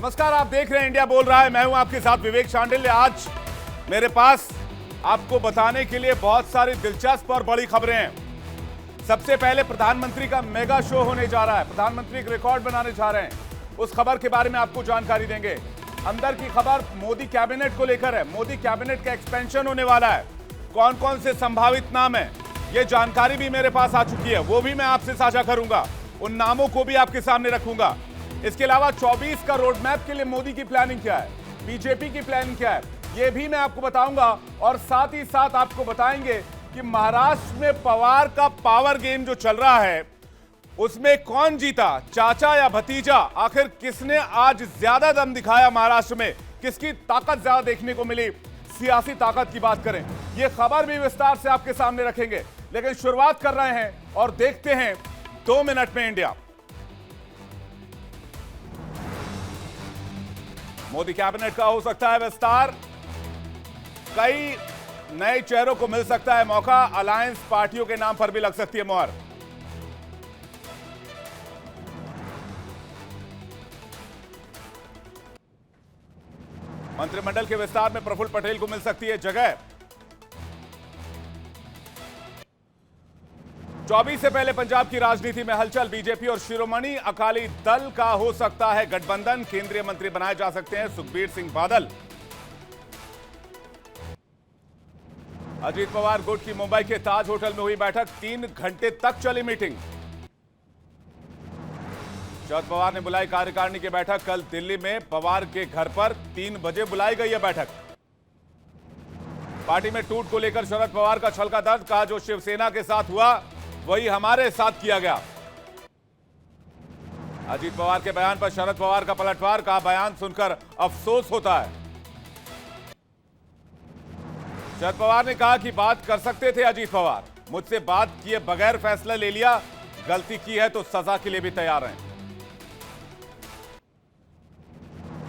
नमस्कार, आप देख रहे हैं इंडिया बोल रहा है। मैं हूं आपके साथ विवेक शांडिल्य। आज मेरे पास आपको बताने के लिए बहुत सारी दिलचस्प और बड़ी खबरें हैं। सबसे पहले प्रधानमंत्री का मेगा शो होने जा रहा है। प्रधानमंत्री एक रिकॉर्ड बनाने जा रहे हैं। उस खबर के बारे में आपको जानकारी देंगे। अंदर की खबर मोदी कैबिनेट को लेकर है। मोदी कैबिनेट का एक्सपेंशन होने वाला है। कौन कौन से संभावित नाम है, ये जानकारी भी मेरे पास आ चुकी है, वो भी मैं आपसे साझा करूंगा। उन नामों को भी आपके सामने रखूंगा। इसके अलावा 24 का रोड मैप के लिए मोदी की प्लानिंग क्या है, बीजेपी की प्लानिंग क्या है, ये भी मैं आपको बताऊंगा। और साथ ही साथ आपको बताएंगे कि महाराष्ट्र में पवार का पावर गेम जो चल रहा है, उसमें कौन जीता, चाचा या भतीजा। आखिर किसने आज ज्यादा दम दिखाया महाराष्ट्र में, किसकी ताकत ज्यादा देखने को मिली, सियासी ताकत की बात करें। यह खबर भी विस्तार से आपके सामने रखेंगे। लेकिन शुरुआत कर रहे हैं और देखते हैं 2 मिनट में इंडिया। मोदी कैबिनेट का हो सकता है विस्तार। कई नए चेहरों को मिल सकता है मौका। अलायंस पार्टियों के नाम पर भी लग सकती है मोहर। मंत्रिमंडल के विस्तार में प्रफुल्ल पटेल को मिल सकती है जगह। 24 से पहले पंजाब की राजनीति में हलचल। बीजेपी और शिरोमणि अकाली दल का हो सकता है गठबंधन। केंद्रीय मंत्री बनाए जा सकते हैं सुखबीर सिंह बादल। अजीत पवार गुट की मुंबई के ताज होटल में हुई बैठक। 3 घंटे तक चली मीटिंग। शरद पवार ने बुलाई कार्यकारिणी की बैठक। कल दिल्ली में पवार के घर पर 3 बजे बुलाई गई है बैठक। पार्टी में टूट को लेकर शरद पवार का छलका दर्द। कहा जो शिवसेना के साथ हुआ वही हमारे साथ किया गया। अजीत पवार के बयान पर शरद पवार का पलटवार। कहा बयान सुनकर अफसोस होता है। शरद पवार ने कहा कि बात कर सकते थे अजीत पवार, मुझसे बात किए बगैर फैसला ले लिया। गलती की है तो सजा के लिए भी तैयार हैं।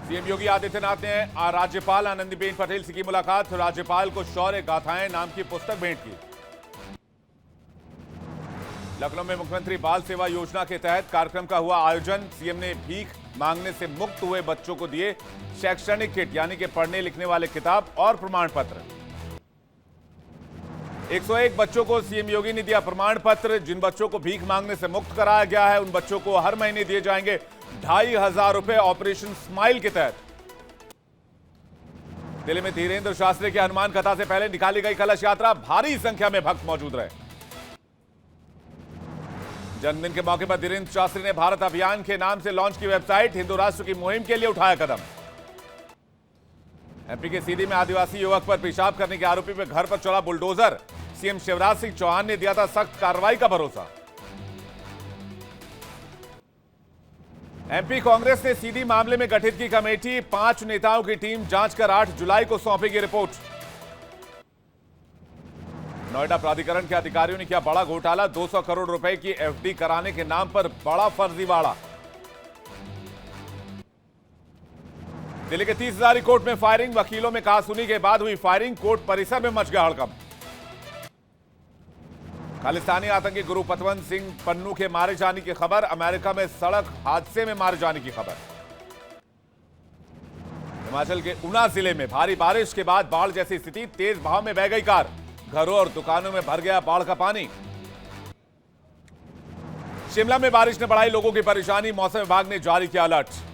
सीएम योगी आदित्यनाथ ने राज्यपाल आनंदीबेन पटेल से की मुलाकात। राज्यपाल को शौर्य गाथाएं नाम की पुस्तक भेंट की। लखनऊ में मुख्यमंत्री बाल सेवा योजना के तहत कार्यक्रम का हुआ आयोजन। सीएम ने भीख मांगने से मुक्त हुए बच्चों को दिए शैक्षणिक किट, यानी कि पढ़ने लिखने वाले किताब और प्रमाण पत्र। 101 बच्चों को सीएम योगी ने दिया प्रमाण पत्र। जिन बच्चों को भीख मांगने से मुक्त कराया गया है, उन बच्चों को हर महीने दिए जाएंगे 2500 रुपए ऑपरेशन स्माइल के तहत। दिल्ली में धीरेन्द्र शास्त्री के हनुमान कथा से पहले निकाली गई कलश यात्रा। भारी संख्या में भक्त मौजूद रहे। जन्मदिन के मौके पर धीरेन्द्र शास्त्री ने भारत अभियान के नाम से लॉन्च की वेबसाइट। हिंदू राष्ट्र की मुहिम के लिए उठाया कदम। एमपी के सीधी में आदिवासी युवक पर पेशाब करने के आरोपी में घर पर चला बुलडोजर। सीएम शिवराज सिंह चौहान ने दिया था सख्त कार्रवाई का भरोसा। एमपी कांग्रेस ने सीधी मामले में गठित की कमेटी। 5 नेताओं की टीम जांच कर 8 जुलाई को सौंपेगी रिपोर्ट। नोएडा प्राधिकरण के अधिकारियों ने किया बड़ा घोटाला। 200 करोड़ रुपए की एफडी कराने के नाम पर बड़ा फर्जीवाड़ा। दिल्ली के 30 हजारी कोर्ट में फायरिंग। वकीलों में कहासुनी के बाद हुई फायरिंग। कोर्ट परिसर में मच गया हड़कंप। खालिस्तानी आतंकी गुरु पतवंत सिंह पन्नू के मारे जाने की खबर। अमेरिका में सड़क हादसे में मारे जाने की खबर। हिमाचल के ऊना जिले में भारी बारिश के बाद बाढ़ जैसी स्थिति। तेज बहाव में बह गई कार। घरों और दुकानों में भर गया बाढ़ का पानी। शिमला में बारिश ने बढ़ाई लोगों की परेशानी। मौसम विभाग ने जारी किया अलर्ट।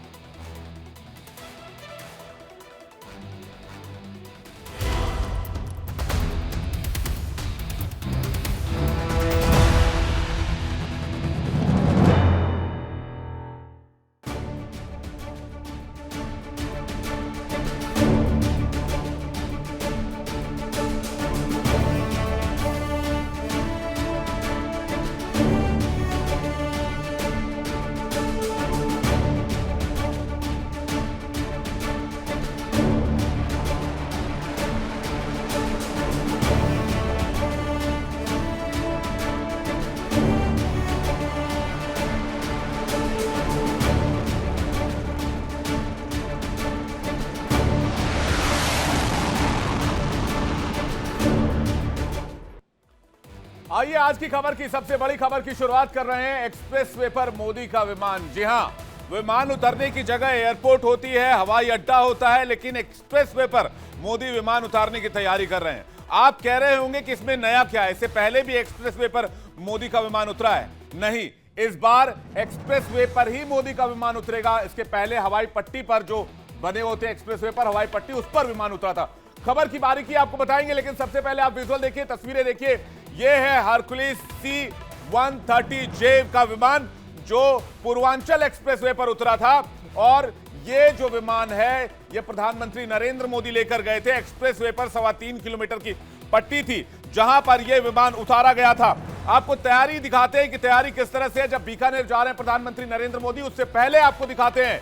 आइए आज की खबर की सबसे बड़ी खबर की शुरुआत कर रहे हैं एक्सप्रेस वे पर मोदी का विमान। जी हां, विमान उतरने की जगह एयरपोर्ट होती है, हवाई अड्डा होता है, लेकिन एक्सप्रेसवे पर मोदी विमान उतारने की तैयारी कर रहे हैं। आप कह रहे होंगे कि इसमें नया क्या है, इससे पहले भी एक्सप्रेसवे पर मोदी का विमान उतरा है। नहीं, इस बार एक्सप्रेसवे पर ही मोदी का विमान उतरेगा। इसके पहले हवाई पट्टी पर जो बने होते हैं एक्सप्रेसवे पर हवाई पट्टी, उस पर विमान उतरा था। खबर की बारीकी आपको बताएंगे, लेकिन सबसे पहले आप विजुअल देखिए, तस्वीरें देखिए। यह है हरकुलिस C-130J का विमान जो पूर्वांचल एक्सप्रेसवे पर उतरा था। और ये जो विमान है ये प्रधानमंत्री नरेंद्र मोदी लेकर गए थे। एक्सप्रेसवे पर 3.25 किलोमीटर की पट्टी थी जहां पर यह विमान उतारा गया था। आपको तैयारी दिखाते हैं कि तैयारी किस तरह से है। जब बीकानेर जा रहे हैं प्रधानमंत्री नरेंद्र मोदी, उससे पहले आपको दिखाते हैं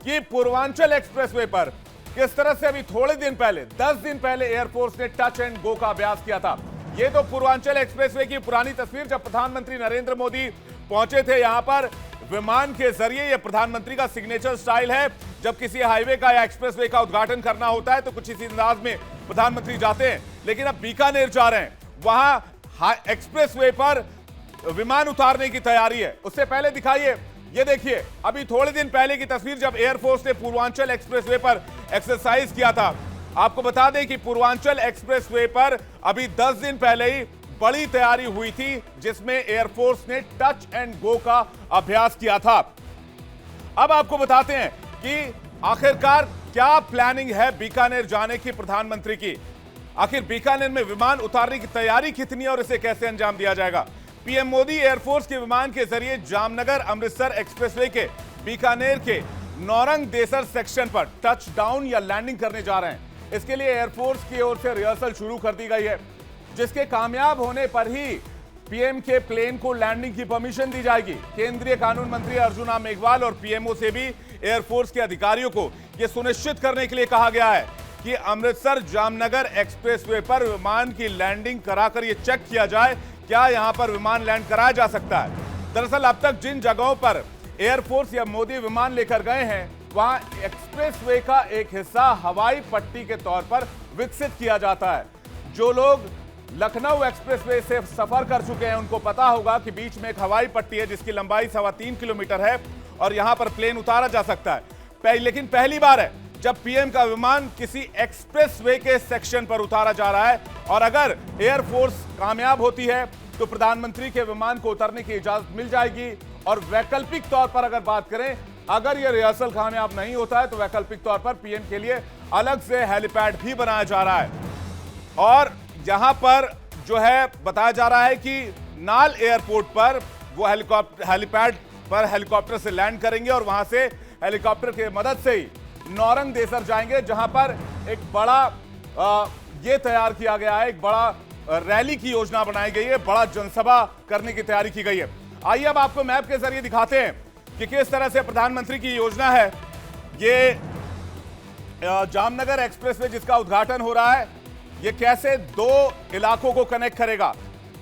कि पूर्वांचल एक्सप्रेसवे पर किस तरह से अभी थोड़े दिन पहले 10 दिन पहले एयरफोर्स ने टच एंड गो का अभ्यास किया था। यह तो पूर्वांचल एक्सप्रेसवे की पुरानी तस्वीर, जब प्रधानमंत्री नरेंद्र मोदी पहुंचे थे यहां पर विमान के जरिए। यह प्रधानमंत्री का सिग्नेचर स्टाइल है। जब किसी हाईवे का या एक्सप्रेसवे का उद्घाटन करना होता है तो कुछ इसी अंदाज में प्रधानमंत्री जाते हैं। लेकिन अब बीकानेर जा रहे हैं, वहां एक्सप्रेसवे पर विमान उतारने की तैयारी है। उससे पहले दिखाइए, ये देखिए, अभी थोड़े दिन पहले की तस्वीर जब एयरफोर्स ने पूर्वांचल एक्सप्रेसवे पर एक्सरसाइज किया था। आपको बता दें कि पूर्वांचल एक्सप्रेसवे पर अभी 10 दिन पहले ही बड़ी तैयारी हुई थी, जिसमें एयरफोर्स ने टच एंड गो का अभ्यास किया था। अब आपको बताते हैं कि आखिरकार क्या प्लानिंग है बीकानेर जाने की प्रधानमंत्री की। आखिर बीकानेर में विमान उतारने की तैयारी कितनी है और इसे कैसे अंजाम दिया जाएगा। पीएम मोदी एयरफोर्स के विमान के जरिए जामनगर अमृतसर एक्सप्रेसवे के बीकानेर के नौरंग देसर सेक्शन पर टच डाउन या लैंडिंग करने जा रहे हैं। इसके लिए एयरफोर्स की ओर से रिहर्सल शुरू कर दी गई है, जिसके कामयाब होने पर ही पीएम के प्लेन को लैंडिंग की परमिशन दी जाएगी। केंद्रीय कानून मंत्री अर्जुन राम मेघवाल और पीएमओ से भी एयरफोर्स के अधिकारियों को यह सुनिश्चित करने के लिए कहा गया है कि अमृतसर जामनगर एक्सप्रेसवे पर विमान की लैंडिंग कराकर यह चेक किया जाए क्या यहां पर विमान लैंड कराया जा सकता है। दरअसल अब तक जिन जगहों पर एयरफोर्स या मोदी विमान लेकर गए हैं, वहां एक्सप्रेसवे का एक हिस्सा हवाई पट्टी के तौर पर विकसित किया जाता है। जो लोग लखनऊ एक्सप्रेसवे से सफर कर चुके हैं उनको पता होगा कि बीच में एक हवाई पट्टी है जिसकी लंबाई 3.25 किलोमीटर है और यहां पर प्लेन उतारा जा सकता है। लेकिन पहली बार है जब पीएम का विमान किसी एक्सप्रेसवे के सेक्शन पर उतारा जा रहा है। और अगर एयरफोर्स कामयाब होती है तो प्रधानमंत्री के विमान को उतरने की इजाजत मिल जाएगी। और वैकल्पिक तौर पर अगर बात करें, अगर यह रिहर्सल कामयाब नहीं होता है तो वैकल्पिक तौर पर पीएम के लिए अलग से हेलीपैड भी बनाया जा रहा है। और यहां पर जो है बताया जा रहा है कि नाल एयरपोर्ट पर वो हेलीपैड पर हेलीकॉप्टर से लैंड करेंगे और वहां से हेलीकॉप्टर की मदद से ही नौरंग देसर जाएंगे, जहां पर एक बड़ा ये तैयार किया गया है, एक बड़ा रैली की योजना बनाई गई है, बड़ा जनसभा करने की तैयारी की गई है। आइए अब आपको मैप के जरिए दिखाते हैं कि किस तरह से प्रधानमंत्री की योजना है। ये जामनगर एक्सप्रेसवे जिसका उद्घाटन हो रहा है, ये कैसे दो इलाकों को कनेक्ट करेगा।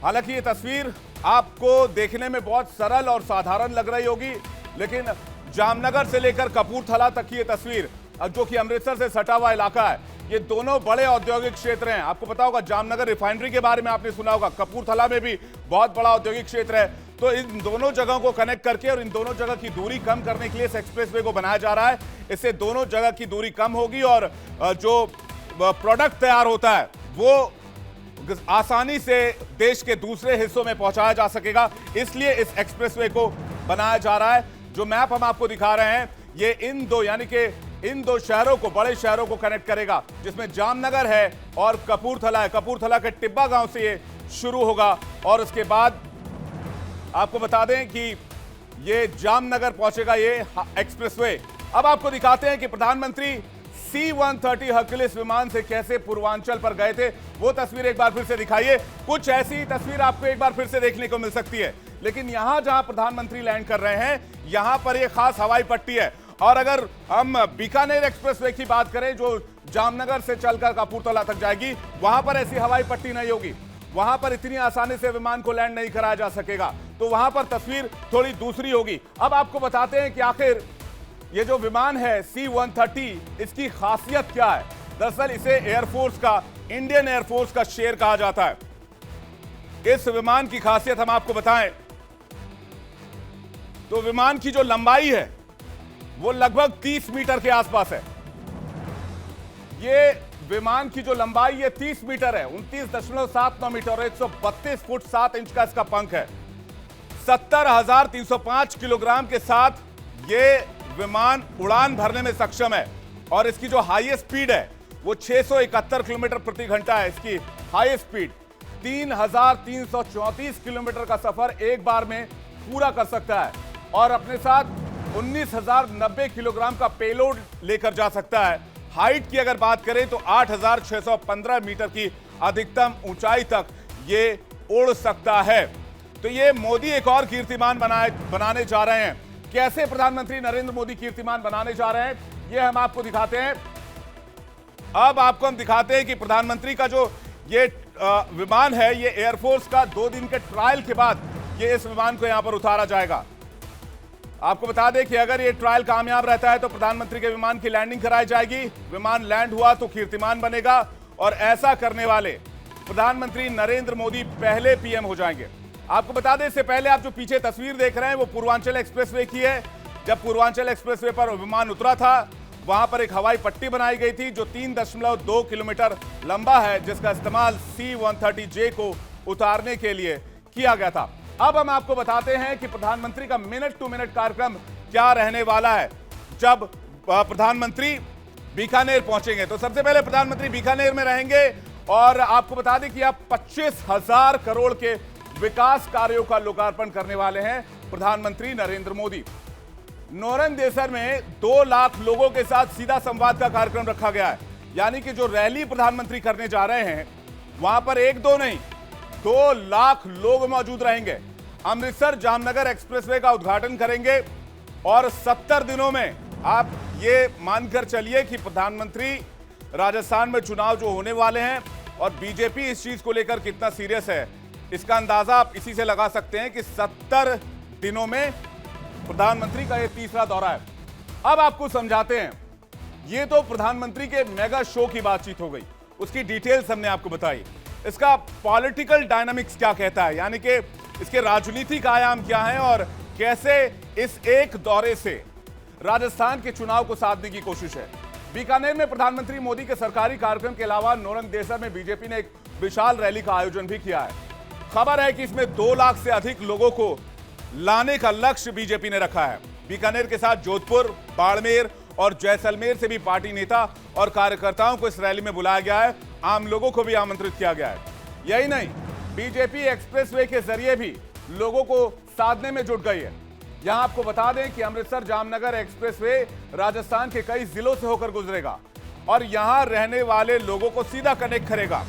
हालांकि ये तस्वीर आपको देखने में बहुत सरल और साधारण लग रही होगी, लेकिन जामनगर से लेकर कपूरथला तक की ये तस्वीर, जो कि अमृतसर से सटा हुआ इलाका है, ये दोनों बड़े औद्योगिक क्षेत्र हैं। आपको पता होगा जामनगर रिफाइनरी के बारे में आपने सुना होगा, कपूरथला में भी बहुत बड़ा औद्योगिक क्षेत्र है। तो इन दोनों जगहों को कनेक्ट करके और इन दोनों जगह की दूरी कम करने के लिए इस एक्सप्रेसवे को बनाया जा रहा है। इससे दोनों जगह की दूरी कम होगी और जो प्रोडक्ट तैयार होता है वो आसानी से देश के दूसरे हिस्सों में पहुंचाया जा सकेगा। इसलिए इस एक्सप्रेसवे को बनाया जा रहा है। जो मैप हम आपको दिखा रहे हैं ये इन दो यानी कि इन दो शहरों को, बड़े शहरों को कनेक्ट करेगा, जिसमें जामनगर है और कपूरथला है। कपूरथला के टिब्बा गांव से ये शुरू होगा और उसके बाद आपको बता दें कि ये जामनगर पहुंचेगा ये एक्सप्रेसवे। अब आपको दिखाते हैं कि प्रधानमंत्री C-130 हरकुलिस विमान से कैसे पूर्वांचल पर गए थे। वो तस्वीर एक बार फिर से दिखाइए। कुछ ऐसी तस्वीर आपको एक बार फिर से देखने को मिल सकती है, लेकिन यहां जहां प्रधानमंत्री लैंड कर रहे हैं यहां पर ये खास हवाई पट्टी है। और अगर हम बीकानेर एक्सप्रेसवे की बात करें जो जामनगर से चलकर कपूरथला तक जाएगी, वहां पर ऐसी हवाई पट्टी नहीं होगी, वहां पर इतनी आसानी से विमान को लैंड नहीं कराया जा सकेगा। तो वहां पर तस्वीर थोड़ी दूसरी होगी। अब आपको बताते हैं कि आखिर ये जो विमान है C-130, इसकी खासियत क्या है। दरअसल इसे एयरफोर्स का, इंडियन एयरफोर्स का शेर कहा जाता है। इस विमान की खासियत हम आपको बताएं तो विमान की जो लंबाई है वो लगभग 30 मीटर के आसपास है। ये विमान की जो लंबाई है 30 मीटर है, 29.79 मीटर और 132 फुट 7 इंच का इसका पंख है। 70,305 किलोग्राम के साथ ये विमान उड़ान भरने में सक्षम है और इसकी जो हाईएस्ट स्पीड है वो 671 किलोमीटर प्रति घंटा है। इसकी हाईएस्ट स्पीड 3,334 किलोमीटर का सफर एक बार में पूरा कर सकता है और अपने साथ 19,090 किलोग्राम का पेलोड लेकर जा सकता है। हाइट की अगर बात करें तो 8,615 मीटर की अधिकतम ऊंचाई तक ये उड़ सकता है। तो ये मोदी एक और कीर्तिमान बनाने जा रहे हैं। कैसे प्रधानमंत्री नरेंद्र मोदी कीर्तिमान बनाने जा रहे हैं ये हम आपको दिखाते हैं। अब आपको हम दिखाते हैं कि प्रधानमंत्री का जो ये विमान है, ये एयरफोर्स का 2 दिन के ट्रायल के बाद ये इस विमान को यहां पर उतारा जाएगा। आपको बता दें कि अगर ये ट्रायल कामयाब रहता है तो प्रधानमंत्री के विमान की लैंडिंग कराई जाएगी। विमान लैंड हुआ तो कीर्तिमान बनेगा और ऐसा करने वाले प्रधानमंत्री नरेंद्र मोदी पहले पीएम हो जाएंगे। आपको बता दें इससे पहले आप जो पीछे तस्वीर देख रहे हैं वो पूर्वांचल एक्सप्रेसवे की है। जब पूर्वांचल एक्सप्रेसवे पर विमान उतरा था वहां पर एक हवाई पट्टी बनाई गई थी जो 3.2 किलोमीटर लंबा है, जिसका इस्तेमाल C-130J को उतारने के लिए किया गया था। अब हम आपको बताते हैं कि प्रधानमंत्री का मिनट टू मिनट कार्यक्रम क्या रहने वाला है जब प्रधानमंत्री बीकानेर पहुंचेंगे। तो सबसे पहले प्रधानमंत्री बीकानेर में रहेंगे और आपको बता दें कि आप 25,000 करोड़ के विकास कार्यों का लोकार्पण करने वाले हैं प्रधानमंत्री नरेंद्र मोदी। नोरन देसर में 2 लाख लोगों के साथ सीधा संवाद का कार्यक्रम रखा गया है, यानी कि जो रैली प्रधानमंत्री करने जा रहे हैं वहां पर 1-2 नहीं 2 लाख लोग मौजूद रहेंगे। अमृतसर जामनगर एक्सप्रेसवे का उद्घाटन करेंगे और 70 दिनों में आप ये मानकर चलिए कि प्रधानमंत्री राजस्थान में चुनाव जो होने वाले हैं और बीजेपी इस चीज को लेकर कितना सीरियस है इसका अंदाजा आप इसी से लगा सकते हैं कि 70 दिनों में प्रधानमंत्री का ये तीसरा दौरा है। अब आपको समझाते हैं। ये तो प्रधानमंत्री के मेगा शो की बातचीत हो गई, उसकी डिटेल्स हमने आपको बताई। इसका पॉलिटिकल डायनामिक्स क्या कहता है, यानी कि इसके राजनीतिक आयाम क्या हैं और कैसे इस एक दौरे से राजस्थान के चुनाव को साधने की कोशिश है। बीकानेर में प्रधानमंत्री मोदी के सरकारी कार्यक्रम के अलावा नोरन देसर में बीजेपी ने एक विशाल रैली का आयोजन भी किया है। खबर है कि इसमें 2 लाख से अधिक लोगों को लाने का लक्ष्य बीजेपी ने रखा है। बीकानेर के साथ जोधपुर, बाड़मेर और जैसलमेर से भी पार्टी नेता और कार्यकर्ताओं को इस रैली में बुलाया गया है। आम लोगों को भी आमंत्रित किया गया है। यही नहीं, बीजेपी एक्सप्रेसवे के जरिए भी लोगों को साधने में जुट गई है। यहां आपको बता दें कि अमृतसर जामनगर एक्सप्रेसवे राजस्थान के कई जिलों से होकर गुजरेगा और यहां रहने वाले लोगों को सीधा कनेक्ट करेगा।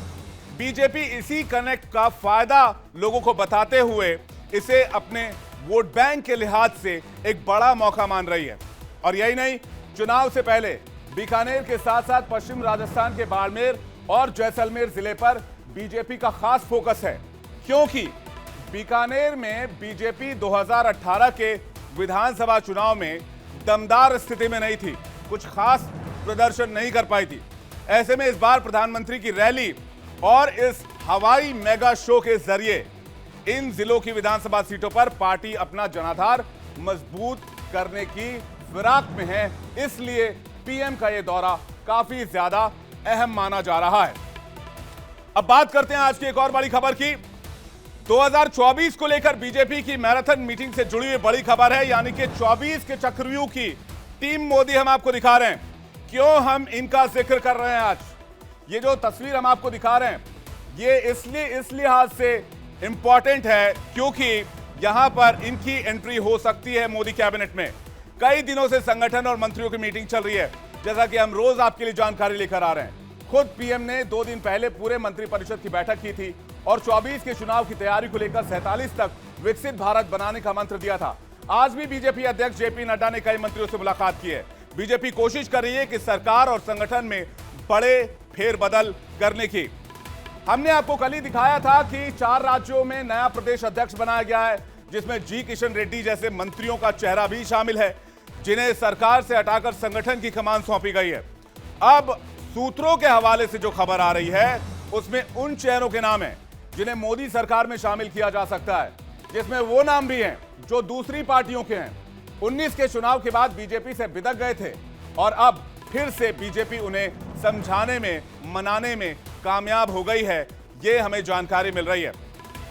बीजेपी इसी कनेक्ट का फायदा लोगों को बताते हुए इसे अपने वोट बैंक के लिहाज से एक बड़ा मौका मान रही है। और यही नहीं, चुनाव से पहले बीकानेर के साथ साथ पश्चिम राजस्थान के बाड़मेर और जैसलमेर जिले पर बीजेपी का खास फोकस है, क्योंकि बीकानेर में बीजेपी 2018 के विधानसभा चुनाव में दमदार स्थिति में नहीं थी, कुछ खास प्रदर्शन नहीं कर पाई थी। ऐसे में इस बार प्रधानमंत्री की रैली और इस हवाई मेगा शो के जरिए इन जिलों की विधानसभा सीटों पर पार्टी अपना जनाधार मजबूत करने की फिराक में है। इसलिए पीएम का यह दौरा काफी ज्यादा अहम माना जा रहा है। अब बात करते हैं आज की एक और बड़ी खबर की। 2024 को लेकर बीजेपी की मैराथन मीटिंग से जुड़ी हुई बड़ी खबर है, यानी कि 24 के चक्रव्यूह की टीम मोदी हम आपको दिखा रहे हैं। क्यों हम इनका जिक्र कर रहे हैं आज? ये जो तस्वीर हम आपको दिखा रहे हैं ये इस लिहाज से इंपॉर्टेंट है क्योंकि यहां पर इनकी एंट्री हो सकती है मोदी कैबिनेट में। कई दिनों से संगठन और मंत्रियों की मीटिंग चल रही है, जैसा कि हम रोज आपके लिए जानकारी लेकर आ रहे हैं। खुद पीएम ने 2 दिन पहले पूरे मंत्रिपरिषद की बैठक की थी और 24 के चुनाव की तैयारी को लेकर 47 तक विकसित भारत बनाने का मंत्र दिया था। आज भी बीजेपी अध्यक्ष जेपी नड्डा ने कई मंत्रियों से मुलाकात की है। बीजेपी कोशिश कर रही है कि सरकार और संगठन में बड़े फेरबदल करने की। हमने आपको कल ही दिखाया था कि 4 राज्यों में नया प्रदेश अध्यक्ष बनाया गया है, जिसमें जी किशन रेड्डी जैसे मंत्रियों का चेहरा भी शामिल है, जिन्हें सरकार से हटाकर संगठन की कमान सौंपी गई है। अब सूत्रों के हवाले से जो खबर आ रही है उसमें उन चेहरों के नाम हैं जिन्हें मोदी सरकार में शामिल किया जा सकता है, जिसमें वो नाम भी हैं जो दूसरी पार्टियों के हैं। 19 के चुनाव के बाद बीजेपी से बिदक गए थे और अब फिर से बीजेपी उन्हें समझाने में, मनाने में कामयाब हो गई है, ये हमें जानकारी मिल रही है।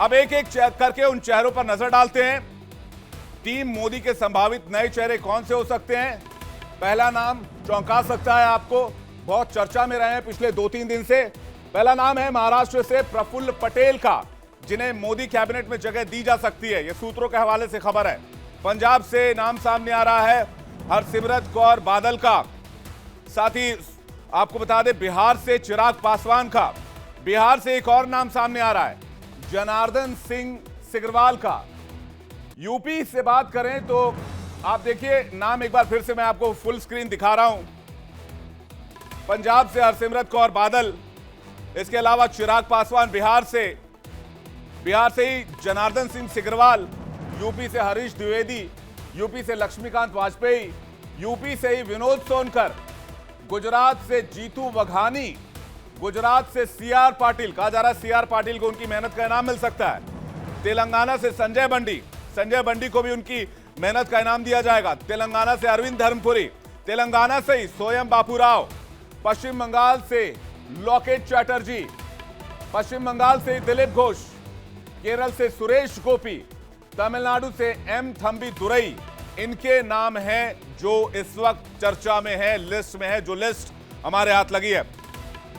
अब एक एक करके उन चेहरों पर नजर डालते हैं। टीम मोदी के संभावित नए चेहरे कौन से हो सकते हैं? पहला नाम चौंका सकता है आपको, बहुत चर्चा में रहे हैं पिछले 2-3 दिन से। पहला नाम है महाराष्ट्र से प्रफुल्ल पटेल का, जिन्हें मोदी कैबिनेट में जगह दी जा सकती है, यह सूत्रों के हवाले से खबर है। पंजाब से नाम सामने आ रहा है हरसिमरत कौर बादल का। साथ ही आपको बता दें बिहार से चिराग पासवान का। बिहार से एक और नाम सामने आ रहा है जनार्दन सिंह सिग्रीवाल का। यूपी से बात करें तो आप देखिए नाम एक बार फिर से मैं आपको फुल स्क्रीन दिखा रहा हूं। पंजाब से हरसिमरत कौर बादल, इसके अलावा चिराग पासवान बिहार से ही जनार्दन सिंह सिग्रीवाल, यूपी से हरीश द्विवेदी, यूपी से लक्ष्मीकांत वाजपेयी, यूपी से ही विनोद सोनकर, गुजरात से जीतू वघानी, गुजरात से सीआर पाटिल, कहा जा रहा है सीआर पाटिल को उनकी मेहनत का इनाम मिल सकता है। तेलंगाना से संजय बंडी को भी उनकी मेहनत का इनाम दिया जाएगा। तेलंगाना से अरविंद धर्मपुरी, तेलंगाना से ही सोयम बापूराव, पश्चिम बंगाल से लॉकेट चैटर्जी, पश्चिम बंगाल से दिलीप घोष, केरल से सुरेश गोपी, तमिलनाडु से एम थंबी दुरई, इनके नाम हैं जो इस वक्त चर्चा में है, लिस्ट में है, जो लिस्ट हमारे हाथ लगी है।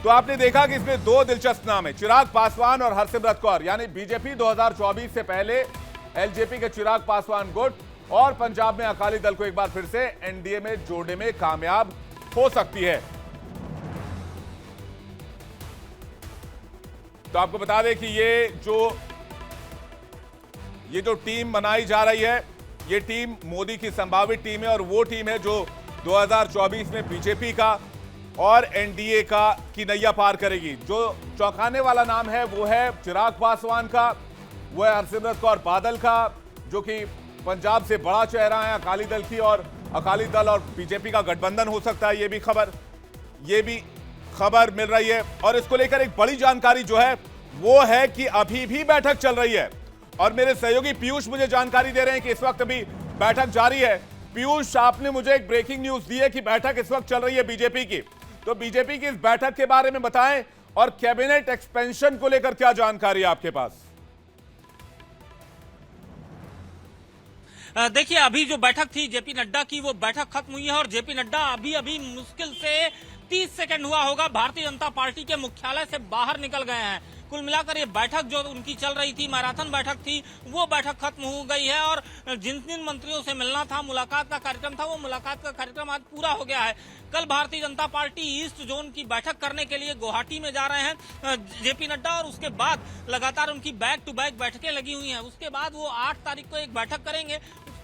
तो आपने देखा कि इसमें दो दिलचस्प नाम है, चिराग पासवान और हरसिमरत कौर, यानी बीजेपी 2024 से पहले एलजेपी के चिराग पासवान गुट और पंजाब में अकाली दल को एक बार फिर से एनडीए में जोड़ने में कामयाब हो सकती है। तो आपको बता दें कि ये जो टीम बनाई जा रही है, ये टीम मोदी की संभावित टीम है और वो टीम है जो 2024 में बीजेपी का और एनडीए की नैया पार करेगी। जो चौंकाने वाला नाम है वो है चिराग पासवान का, वो है हरसिमरत कौर बादल का, जो कि पंजाब से बड़ा चेहरा है अकाली दल की, और अकाली दल और बीजेपी का गठबंधन हो सकता है, ये भी खबर मिल रही है। और इसको लेकर एक बड़ी जानकारी जो है वो है कि अभी भी बैठक चल रही है और मेरे सहयोगी पीयूष मुझे जानकारी दे रहे हैं कि इस वक्त अभी बैठक जारी है। पीयूष, आपने मुझे एक ब्रेकिंग न्यूज दी है कि बैठक इस वक्त चल रही है बीजेपी की, तो बीजेपी की इस बैठक के बारे में बताएं और कैबिनेट एक्सपेंशन को लेकर क्या जानकारी है आपके पास? देखिए, अभी जो बैठक थी जेपी नड्डा की, वो बैठक खत्म हुई है और जेपी नड्डा अभी मुश्किल से 30 सेकंड हुआ होगा भारतीय जनता पार्टी के मुख्यालय से बाहर निकल गए हैं। कुल मिलाकर ये बैठक जो उनकी चल रही थी, मैराथन बैठक थी, वो बैठक खत्म हो गई है और जिन मंत्रियों से मिलना था, मुलाकात का कार्यक्रम था, वो मुलाकात का कार्यक्रम आज पूरा हो गया है। कल Bharatiya Janata party east zone की बैठक करने के लिए गुवाहाटी में जा रहे हैं जेपी नड्डा, और उसके बाद लगातार उनकी बैक टू बैक बैठकें लगी हुई हैं। उसके बाद वो 8 तारीख को एक बैठक करेंगे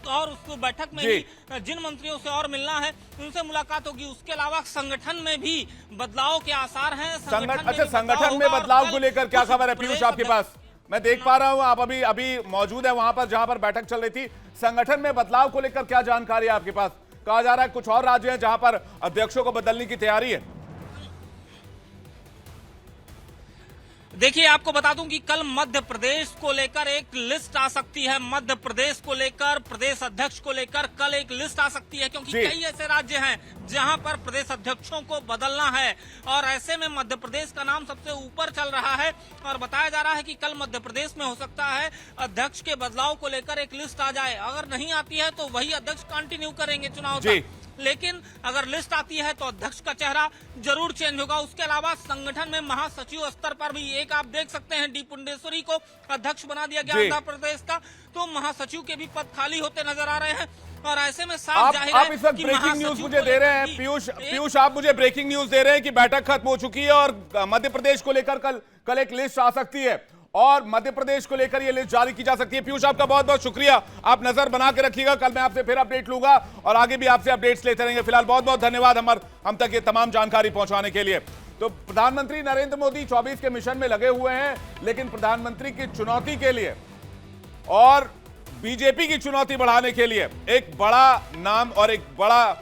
और उस बैठक में ही जिन मंत्रियों से और मिलना है उनसे मुलाकात होगी। उसके अलावा संगठन में भी बदलाव के आसार हैं। संगठन में बदलाव को लेकर क्या खबर है पीयूष आपके पास? मैं देख पा रहा हूं आप अभी मौजूद है वहां पर जहां पर बैठक चल रही थी। संगठन में बदलाव को लेकर क्या जानकारी है आपके पास? कहा जा रहा है कुछ और राज्य हैं जहां पर अध्यक्षों को बदलने की तैयारी है। देखिए, आपको बता दूं कि कल मध्य प्रदेश को लेकर एक लिस्ट आ सकती है। मध्य प्रदेश को लेकर, प्रदेश अध्यक्ष को लेकर कल एक लिस्ट आ सकती है, क्योंकि कई ऐसे राज्य हैं जहां पर प्रदेश अध्यक्षों को बदलना है और ऐसे में मध्य प्रदेश का नाम सबसे ऊपर चल रहा है और बताया जा रहा है कि कल मध्य प्रदेश में हो सकता है अध्यक्ष के बदलाव को लेकर एक लिस्ट आ जाए। अगर नहीं आती है तो वही अध्यक्ष कंटिन्यू करेंगे चुनाव तक, लेकिन अगर लिस्ट आती है तो अध्यक्ष का चेहरा जरूर चेंज होगा। उसके अलावा संगठन में महासचिव स्तर पर भी एक आप देख सकते हैं, डी पुंडेश्वरी को अध्यक्ष बना दिया गया आंध्र प्रदेश का, तो महासचिव के भी पद खाली होते नजर आ रहे हैं और ऐसे में साफ जाहिर है आप इस वक्त ब्रेकिंग न्यूज मुझे दे रहे हैं पीयूष, आप मुझे ब्रेकिंग न्यूज दे रहे हैं कि बैठक खत्म हो चुकी है और मध्य प्रदेश को लेकर कल एक लिस्ट आ सकती है और मध्य प्रदेश को लेकर यह लिस्ट जारी की जा सकती है। पीयूष, आपका बहुत बहुत शुक्रिया, आप नजर बना के रखिएगा, कल मैं आपसे फिर अपडेट लूंगा और आगे भी आपसे अपडेट्स लेते रहेंगे। फिलहाल बहुत बहुत धन्यवाद हम तक ये तमाम जानकारी पहुंचाने के लिए। तो प्रधानमंत्री नरेंद्र मोदी 24 के मिशन में लगे हुए हैं, लेकिन प्रधानमंत्री की चुनौती के लिए और बीजेपी की चुनौती बढ़ाने के लिए एक बड़ा नाम और एक बड़ा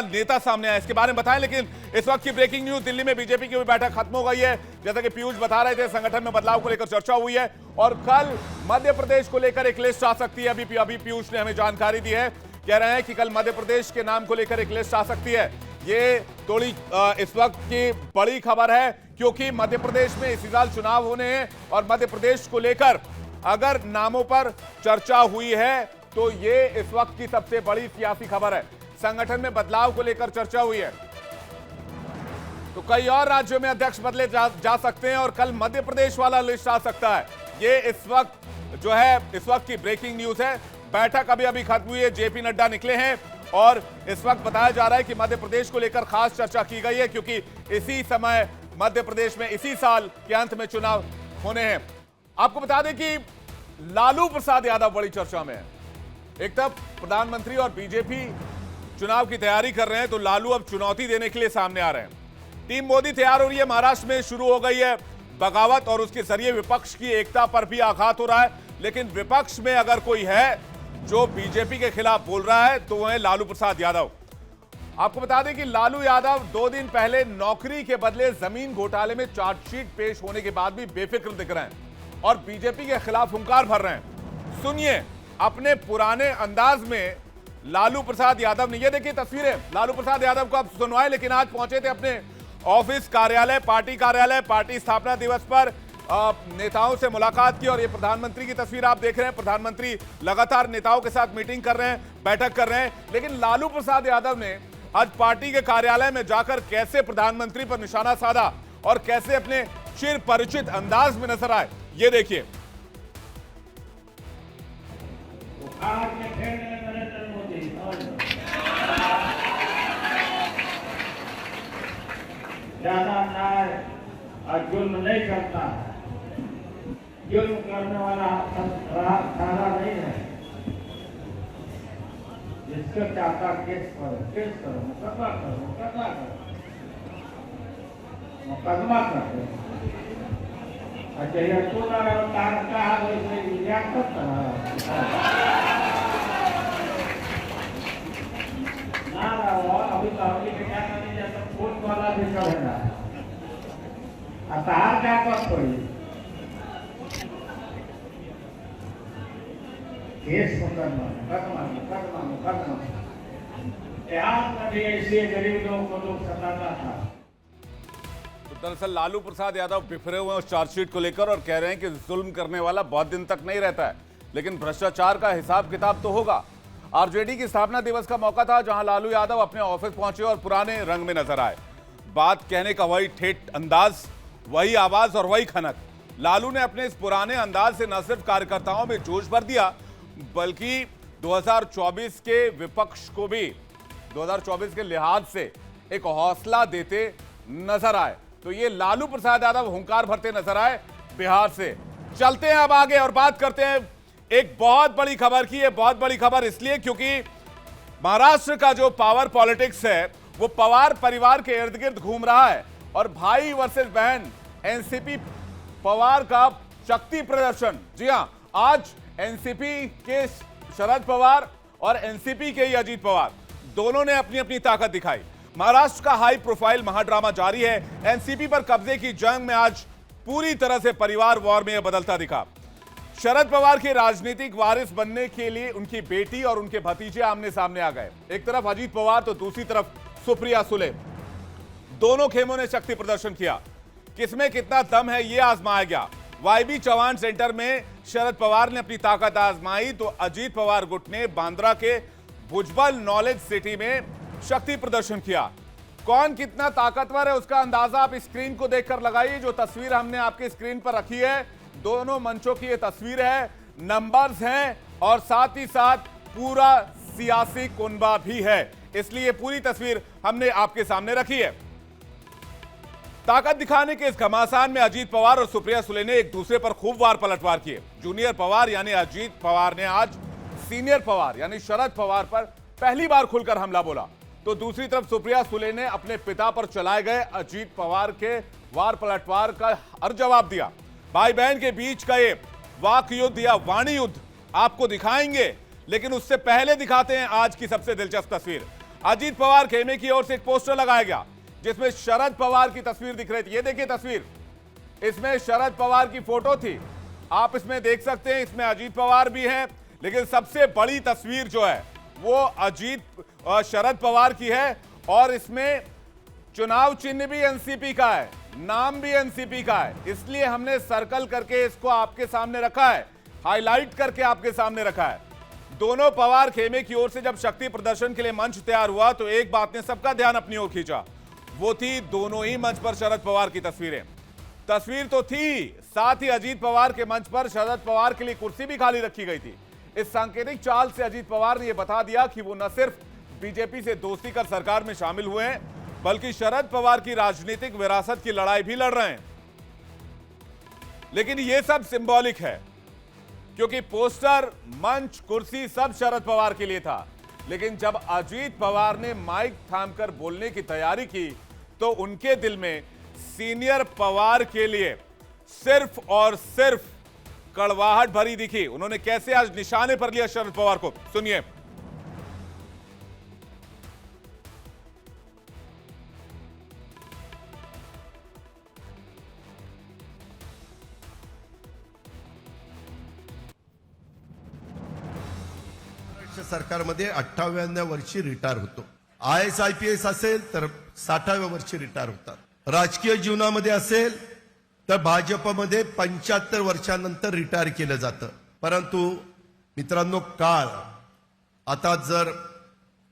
नेता सामने आया, इसके बारे में बताएं। लेकिन इस वक्त की ब्रेकिंग न्यूज, दिल्ली में बीजेपी की बैठक खत्म हो गई है, जैसा कि पीयूष बता रहे थे, संगठन में बदलाव को लेकर चर्चा हुई है और कल मध्य प्रदेश को लेकर एक लिस्ट आ सकती है। अभी पीयूष ने हमें जानकारी दी है कह रहे हैं कि कल मध्य प्रदेश के नाम को लेकर एक लिस्ट आ सकती है। ये थोड़ी इस वक्त की बड़ी खबर है, क्योंकि मध्य प्रदेश में इसी साल चुनाव होने हैं और मध्य प्रदेश को लेकर अगर नामों पर चर्चा हुई है तो ये इस वक्त की सबसे बड़ी सियासी खबर है। संगठन में बदलाव को लेकर चर्चा हुई है, तो कई और राज्यों में अध्यक्ष बदले जा सकते हैं और कल मध्य प्रदेश वाला लिस्ट आ सकता है। ये इस वक्त जो है इस वक्त की ब्रेकिंग न्यूज है। बैठक अभी खत्म हुई है, जेपी नड्डा निकले हैं और इस वक्त बताया जा रहा है कि मध्य प्रदेश को लेकर खास चर्चा की गई है, क्योंकि इसी समय मध्य प्रदेश में इसी साल के अंत में चुनाव होने हैं। आपको बता दें कि लालू प्रसाद यादव बड़ी चर्चा में है। एक तरफ प्रधानमंत्री और बीजेपी चुनाव की तैयारी कर रहे हैं, तो लालू अब चुनौती देने के लिए सामने आ रहे हैं। टीम मोदी तैयार हो रही है, महाराष्ट्र में शुरू हो गई है बगावत और उसके जरिए विपक्ष की एकता पर भी आघात हो रहा है। लेकिन विपक्ष में अगर कोई है जो बीजेपी के खिलाफ बोल रहा है तो वह है लालू प्रसाद यादव। आपको बता दें कि लालू यादव 2 दिन पहले नौकरी के बदले जमीन घोटाले में चार्जशीट पेश होने के बाद भी बेफिक्र दिख रहे हैं और बीजेपी के खिलाफ हुंकार भर रहे हैं। सुनिए अपने पुराने अंदाज में लालू प्रसाद यादव ने, ये देखिए तस्वीरें लालू प्रसाद यादव को आप सुनवाए, लेकिन आज पहुंचे थे अपने ऑफिस कार्यालय, पार्टी स्थापना दिवस पर नेताओं से मुलाकात की और ये प्रधानमंत्री की तस्वीर आप देख रहे हैं। प्रधानमंत्री लगातार नेताओं के साथ मीटिंग कर रहे हैं, बैठक कर रहे हैं, लेकिन लालू प्रसाद यादव ने आज पार्टी के कार्यालय में जाकर कैसे प्रधानमंत्री पर निशाना साधा और कैसे अपने चिर परिचित अंदाज में नजर आए, ये देखिए। ज्यादा न्याय और जुल्म नहीं करता है, जुल्म करने वाला सारा नहीं है। जिसको चाहता केस करो, मुकदमा करो। अच्छा ये तू ना कहा रियासत ना रहो, अभी तो अभी क्या करनी है, तो फूट वाला भी करेगा। अतार क्या कर कोई केस मुकदमा इतिहास में भी ऐसे गरीब लोगों को लोग सताता था। तो दरअसल लालू प्रसाद यादव बिफरे हुए उस चार्जशीट को लेकर और कह रहे हैं कि जुल्म करने वाला बहुत दिन तक नहीं रहता है, लेकिन भ्रष्टाचार का हिसाब किताब तो होगा। आरजेडी की स्थापना दिवस का मौका था, जहां लालू यादव अपने ऑफिस पहुंचे और पुराने रंग में नजर आए। बात कहने का वही ठेठ अंदाज, वही आवाज और वही खनक। लालू ने अपने इस पुराने अंदाज से न सिर्फ कार्यकर्ताओं में जोश भर दिया, बल्कि 2024 के विपक्ष को भी 2024 के लिहाज से एक हौसला देते नजर आए। तो ये लालू प्रसाद यादव हुंकार भरते नजर आए बिहार से। चलते हैं अब आगे और बात करते हैं एक बहुत बड़ी खबर की। है बहुत बड़ी खबर इसलिए क्योंकि महाराष्ट्र का जो पावर पॉलिटिक्स है वो पवार परिवार के इर्द गिर्द घूम रहा है और भाई वर्सेस बहन एनसीपी पवार का शक्ति प्रदर्शन। जी हां, आज एनसीपी के शरद पवार और एनसीपी के अजीत पवार दोनों ने अपनी अपनी ताकत दिखाई। महाराष्ट्र का हाई प्रोफाइल महाड्रामा जारी है। एनसीपी पर कब्जे की जंग में आज पूरी तरह से परिवार वॉर में यह बदलता दिखा। शरद पवार के राजनीतिक वारिस बनने के लिए उनकी बेटी और उनके भतीजे आमने सामने आ गए। एक तरफ अजीत पवार तो दूसरी तरफ सुप्रिया सुले। दोनों खेमों ने शक्ति प्रदर्शन किया। किसमें कितना दम है यह आजमाया गया। वाईबी चौहान सेंटर में शरद पवार ने अपनी ताकत आजमाई तो अजीत पवार गुट ने बांद्रा के भुजबल नॉलेज सिटी में शक्ति प्रदर्शन किया। कौन कितना ताकतवर है उसका अंदाजा आप स्क्रीन को देखकर लगाइए। जो तस्वीर हमने आपके स्क्रीन पर रखी है, दोनों मंचों की ये तस्वीर है, नंबर्स हैं और साथ ही साथ पूरा सियासी कुनबा भी है, इसलिए पूरी तस्वीर हमने आपके सामने रखी है। ताकत दिखाने के इस घमासान में अजीत पवार और सुप्रिया सुले ने एक दूसरे पर खूब वार पलटवार किए। जूनियर पवार यानी अजीत पवार ने आज सीनियर पवार यानी शरद पवार पर पहली बार खुलकर हमला बोला, तो दूसरी तरफ सुप्रिया सुले ने अपने पिता पर चलाए गए अजीत पवार के वार पलटवार का हर जवाब दिया। भाई बहन के बीच का ये वाक युद्ध या वाणी युद्ध आपको दिखाएंगे, लेकिन उससे पहले दिखाते हैं आज की सबसे दिलचस्प तस्वीर। अजीत पवार खेमे की ओर से एक पोस्टर लगाया गया जिसमें शरद पवार की तस्वीर दिख रही थी। ये देखिए तस्वीर, इसमें शरद पवार की फोटो थी, आप इसमें देख सकते हैं। इसमें अजीत पवार भी हैं, लेकिन सबसे बड़ी तस्वीर जो है वो अजीत शरद पवार की है और इसमें चुनाव चिन्ह भी एनसीपी का है, नाम भी एनसीपी का है, इसलिए हमने सर्कल करके इसको आपके सामने रखा है, हाईलाइट करके आपके सामने रखा है। दोनों पवार खेमे की ओर से जब शक्ति प्रदर्शन के लिए मंच तैयार हुआ तो एक बात ने सबका ध्यान अपनी ओर खींचा, वो थी दोनों ही मंच पर शरद पवार की तस्वीरें। तस्वीर तो थी, साथ ही अजीत पवार के मंच पर शरद पवार के लिए कुर्सी भी खाली रखी गई थी। इस सांकेतिक चाल से अजीत पवार ने यह बता दिया कि वो न सिर्फ बीजेपी से दोस्ती कर सरकार में शामिल हुए हैं, बल्कि शरद पवार की राजनीतिक विरासत की लड़ाई भी लड़ रहे हैं। लेकिन यह सब सिंबॉलिक है, क्योंकि पोस्टर, मंच, कुर्सी सब शरद पवार के लिए था। लेकिन जब अजीत पवार ने माइक थामकर बोलने की तैयारी की तो उनके दिल में सीनियर पवार के लिए सिर्फ और सिर्फ कड़वाहट भरी दिखी। उन्होंने कैसे आज निशाने पर लिया शरद पवार को, सुनिए। सरकारमध्ये 58व्या वर्षी रिटायर होतो। IAS-IPS असेल तर 60व्या वर्षी रिटायर होतात। राजकीय जीवनामध्ये असेल तर भाजपमध्ये 75 वर्षांनंतर रिटायर केलं जातं। परंतु मित्रांनो, काळ आता जर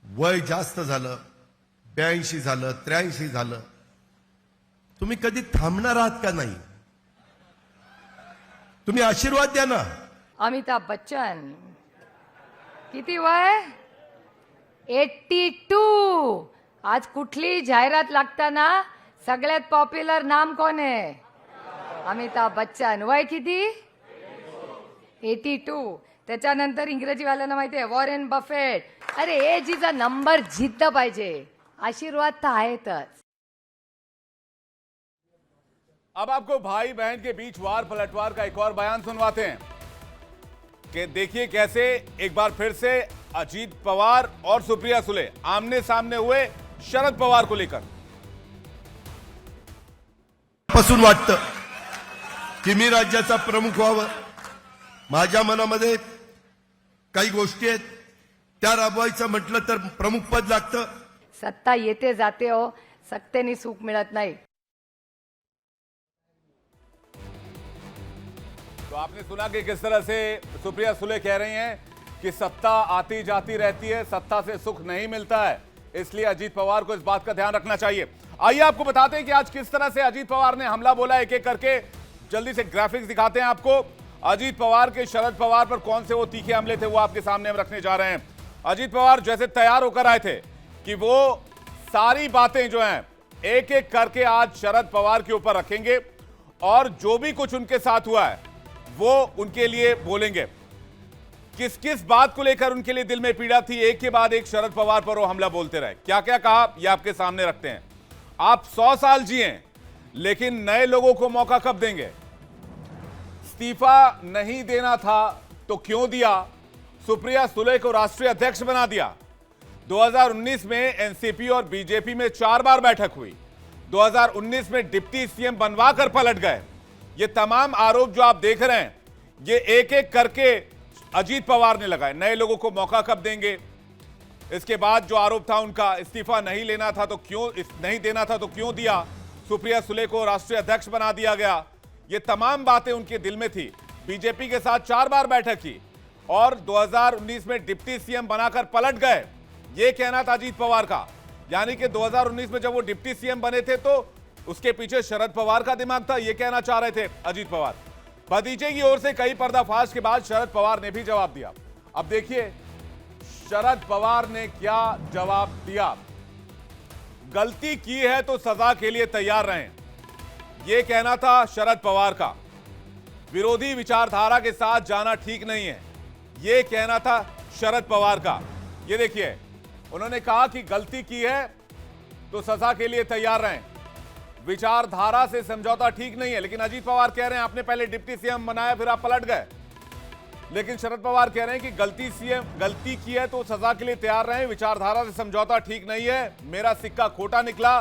वय जास्त झालं, 82 झालं, 83 झालं, तुम्ही कधी थांबणार आहात का नाही? तुम्ही आशीर्वाद द्या ना। अमिताभ बच्चन किती वय? 82। आज कुठली जाहिरात लागताना सगळ्यात पॉप्युलर नाम कोण आहे? अमिताभ बच्चन। वय किती? 82। त्याच्यानंतर इंग्रजीवाल्यांना माहिती आहे वॉरेन बफेट। अरे एज इज अ नंबर, जिद्द पाहिजे, आशीर्वाद तर आहेतच। अब आपको भाई बहन के बीच वार पलटवार का एक और बयान सुनवाते हैं कि देखिए कैसे एक बार फिर से अजीत पवार और सुप्रिया सुले आमने सामने हुए शरद पवार को लेकर। पासून वाटतं की मी राज्याचा प्रमुख व्हावं। माझ्या मनामध्ये काही गोष्टी आहेत, त्या राबवायचं म्हटलं तर प्रमुख पद लागतं। सत्ता येते जाते हो, सत्तेने सुख मिळत नाही। तो आपने सुना कि किस तरह से सुप्रिया सुले कह रही हैं कि सत्ता आती जाती रहती है, सत्ता से सुख नहीं मिलता है, इसलिए अजीत पवार को इस बात का ध्यान रखना चाहिए। आइए आपको बताते हैं कि आज किस तरह से अजीत पवार ने हमला बोला, एक एक करके जल्दी से ग्राफिक्स दिखाते हैं आपको। अजीत पवार के शरद पवार पर कौन से वो तीखे हमले थे वो आपके सामने हम रखने जा रहे हैं। अजीत पवार जैसे तैयार होकर आए थे कि वो सारी बातें जो हैं एक एक करके आज शरद पवार के ऊपर रखेंगे और जो भी कुछ उनके साथ हुआ है वो उनके लिए बोलेंगे। किस किस बात को लेकर उनके लिए दिल में पीड़ा थी, एक के बाद एक शरद पवार पर वो हमला बोलते रहे, क्या क्या कहा, ये आपके सामने रखते हैं। आप 100 साल जिए, लेकिन नए लोगों को मौका कब देंगे? इस्तीफा नहीं देना था तो क्यों दिया? सुप्रिया सुले को राष्ट्रीय अध्यक्ष बना दिया। 2019 में एनसीपी और बीजेपी में 4 बार बैठक हुई। 2019 में डिप्टी सीएम बनवा कर पलट गए। ये तमाम आरोप जो आप देख रहे हैं, ये एक एक करके अजीत पवार ने लगाए। नए लोगों को मौका कब देंगे? इसके बाद जो आरोप था उनका, इस्तीफा नहीं लेना था तो क्यों, नहीं देना था तो क्यों दिया? सुप्रिया सुले को राष्ट्रीय अध्यक्ष बना दिया गया। ये तमाम बातें उनके दिल में थी। बीजेपी के साथ 4 बार बैठक की और 2019 में डिप्टी सीएम बनाकर पलट गए। ये कहना था अजीत पवार का। यानी कि 2019 में जब वो डिप्टी सीएम बने थे तो उसके पीछे शरद पवार का दिमाग था, ये कहना चाह रहे थे अजीत पवार। भतीजे की ओर से कई पर्दाफाश के बाद शरद पवार ने भी जवाब दिया। अब देखिए शरद पवार ने क्या जवाब दिया। गलती की है तो सजा के लिए तैयार रहें, यह कहना था शरद पवार का। विरोधी विचारधारा के साथ जाना ठीक नहीं है, यह कहना था शरद पवार का। ये देखिए, उन्होंने कहा कि गलती की है तो सजा के लिए तैयार रहें, विचारधारा से समझौता ठीक नहीं है। लेकिन अजीत पवार कह रहे हैं आपने पहले डिप्टी सीएम बनाया फिर आप पलट गए। लेकिन शरद पवार कह रहे हैं कि गलती की है तो सजा के लिए तैयार रहें, विचारधारा से समझौता ठीक नहीं है। मेरा सिक्का खोटा निकला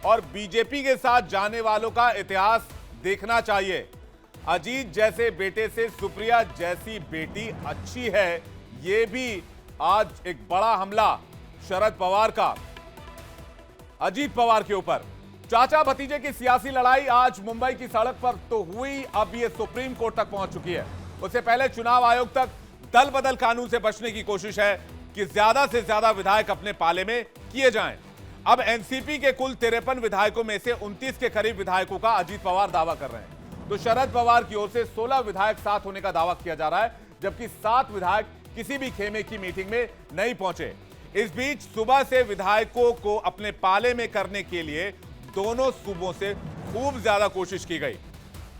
और बीजेपी के साथ जाने वालों का इतिहास देखना चाहिए। अजीत जैसे बेटे से सुप्रिया जैसी बेटी अच्छी है, ये भी आज एक बड़ा हमला शरद पवार का अजीत पवार के ऊपर। चाचा भतीजे की सियासी लड़ाई आज मुंबई की सड़क पर तो हुई, अब ये सुप्रीम कोर्ट तक पहुंच चुकी है। उससे पहले चुनाव आयोग तक दल बदल कानून से बचने की कोशिश है कि ज्यादा से ज्यादा विधायक अपने पाले में किए जाएं। अब एनसीपी के कुल 53 विधायकों में से 29 के करीब विधायकों का अजीत पवार दावा कर रहे हैं। तो शरद पवार की ओर से 16 विधायक साथ होने का दावा किया जा रहा है, जबकि 7 विधायक किसी भी खेमे की मीटिंग में नहीं पहुंचे। इस बीच सुबह से विधायकों को अपने पाले में करने के लिए दोनों सूबों से खूब ज्यादा कोशिश की गई।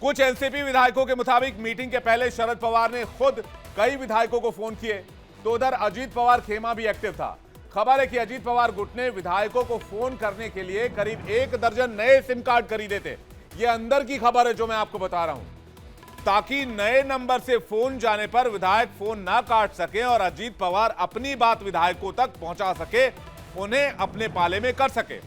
कुछ एनसीपी विधायकों के मुताबिक मीटिंग के पहले शरद पवार ने खुद कई विधायकों को फोन किए, तो उधर अजीत पवार खेमा भी एक्टिव था। खबर है कि अजीत पवार गुट ने विधायकों को फोन करने के लिए करीब 1 दर्जन नए सिम कार्ड खरीदे थे। यह अंदर की खबर है जो मैं आपको बता रहा हूं, ताकि नए नंबर से फोन जाने पर विधायक फोन ना काट सके और अजीत पवार अपनी बात विधायकों तक पहुंचा सके, उन्हें अपने पाले में कर सके।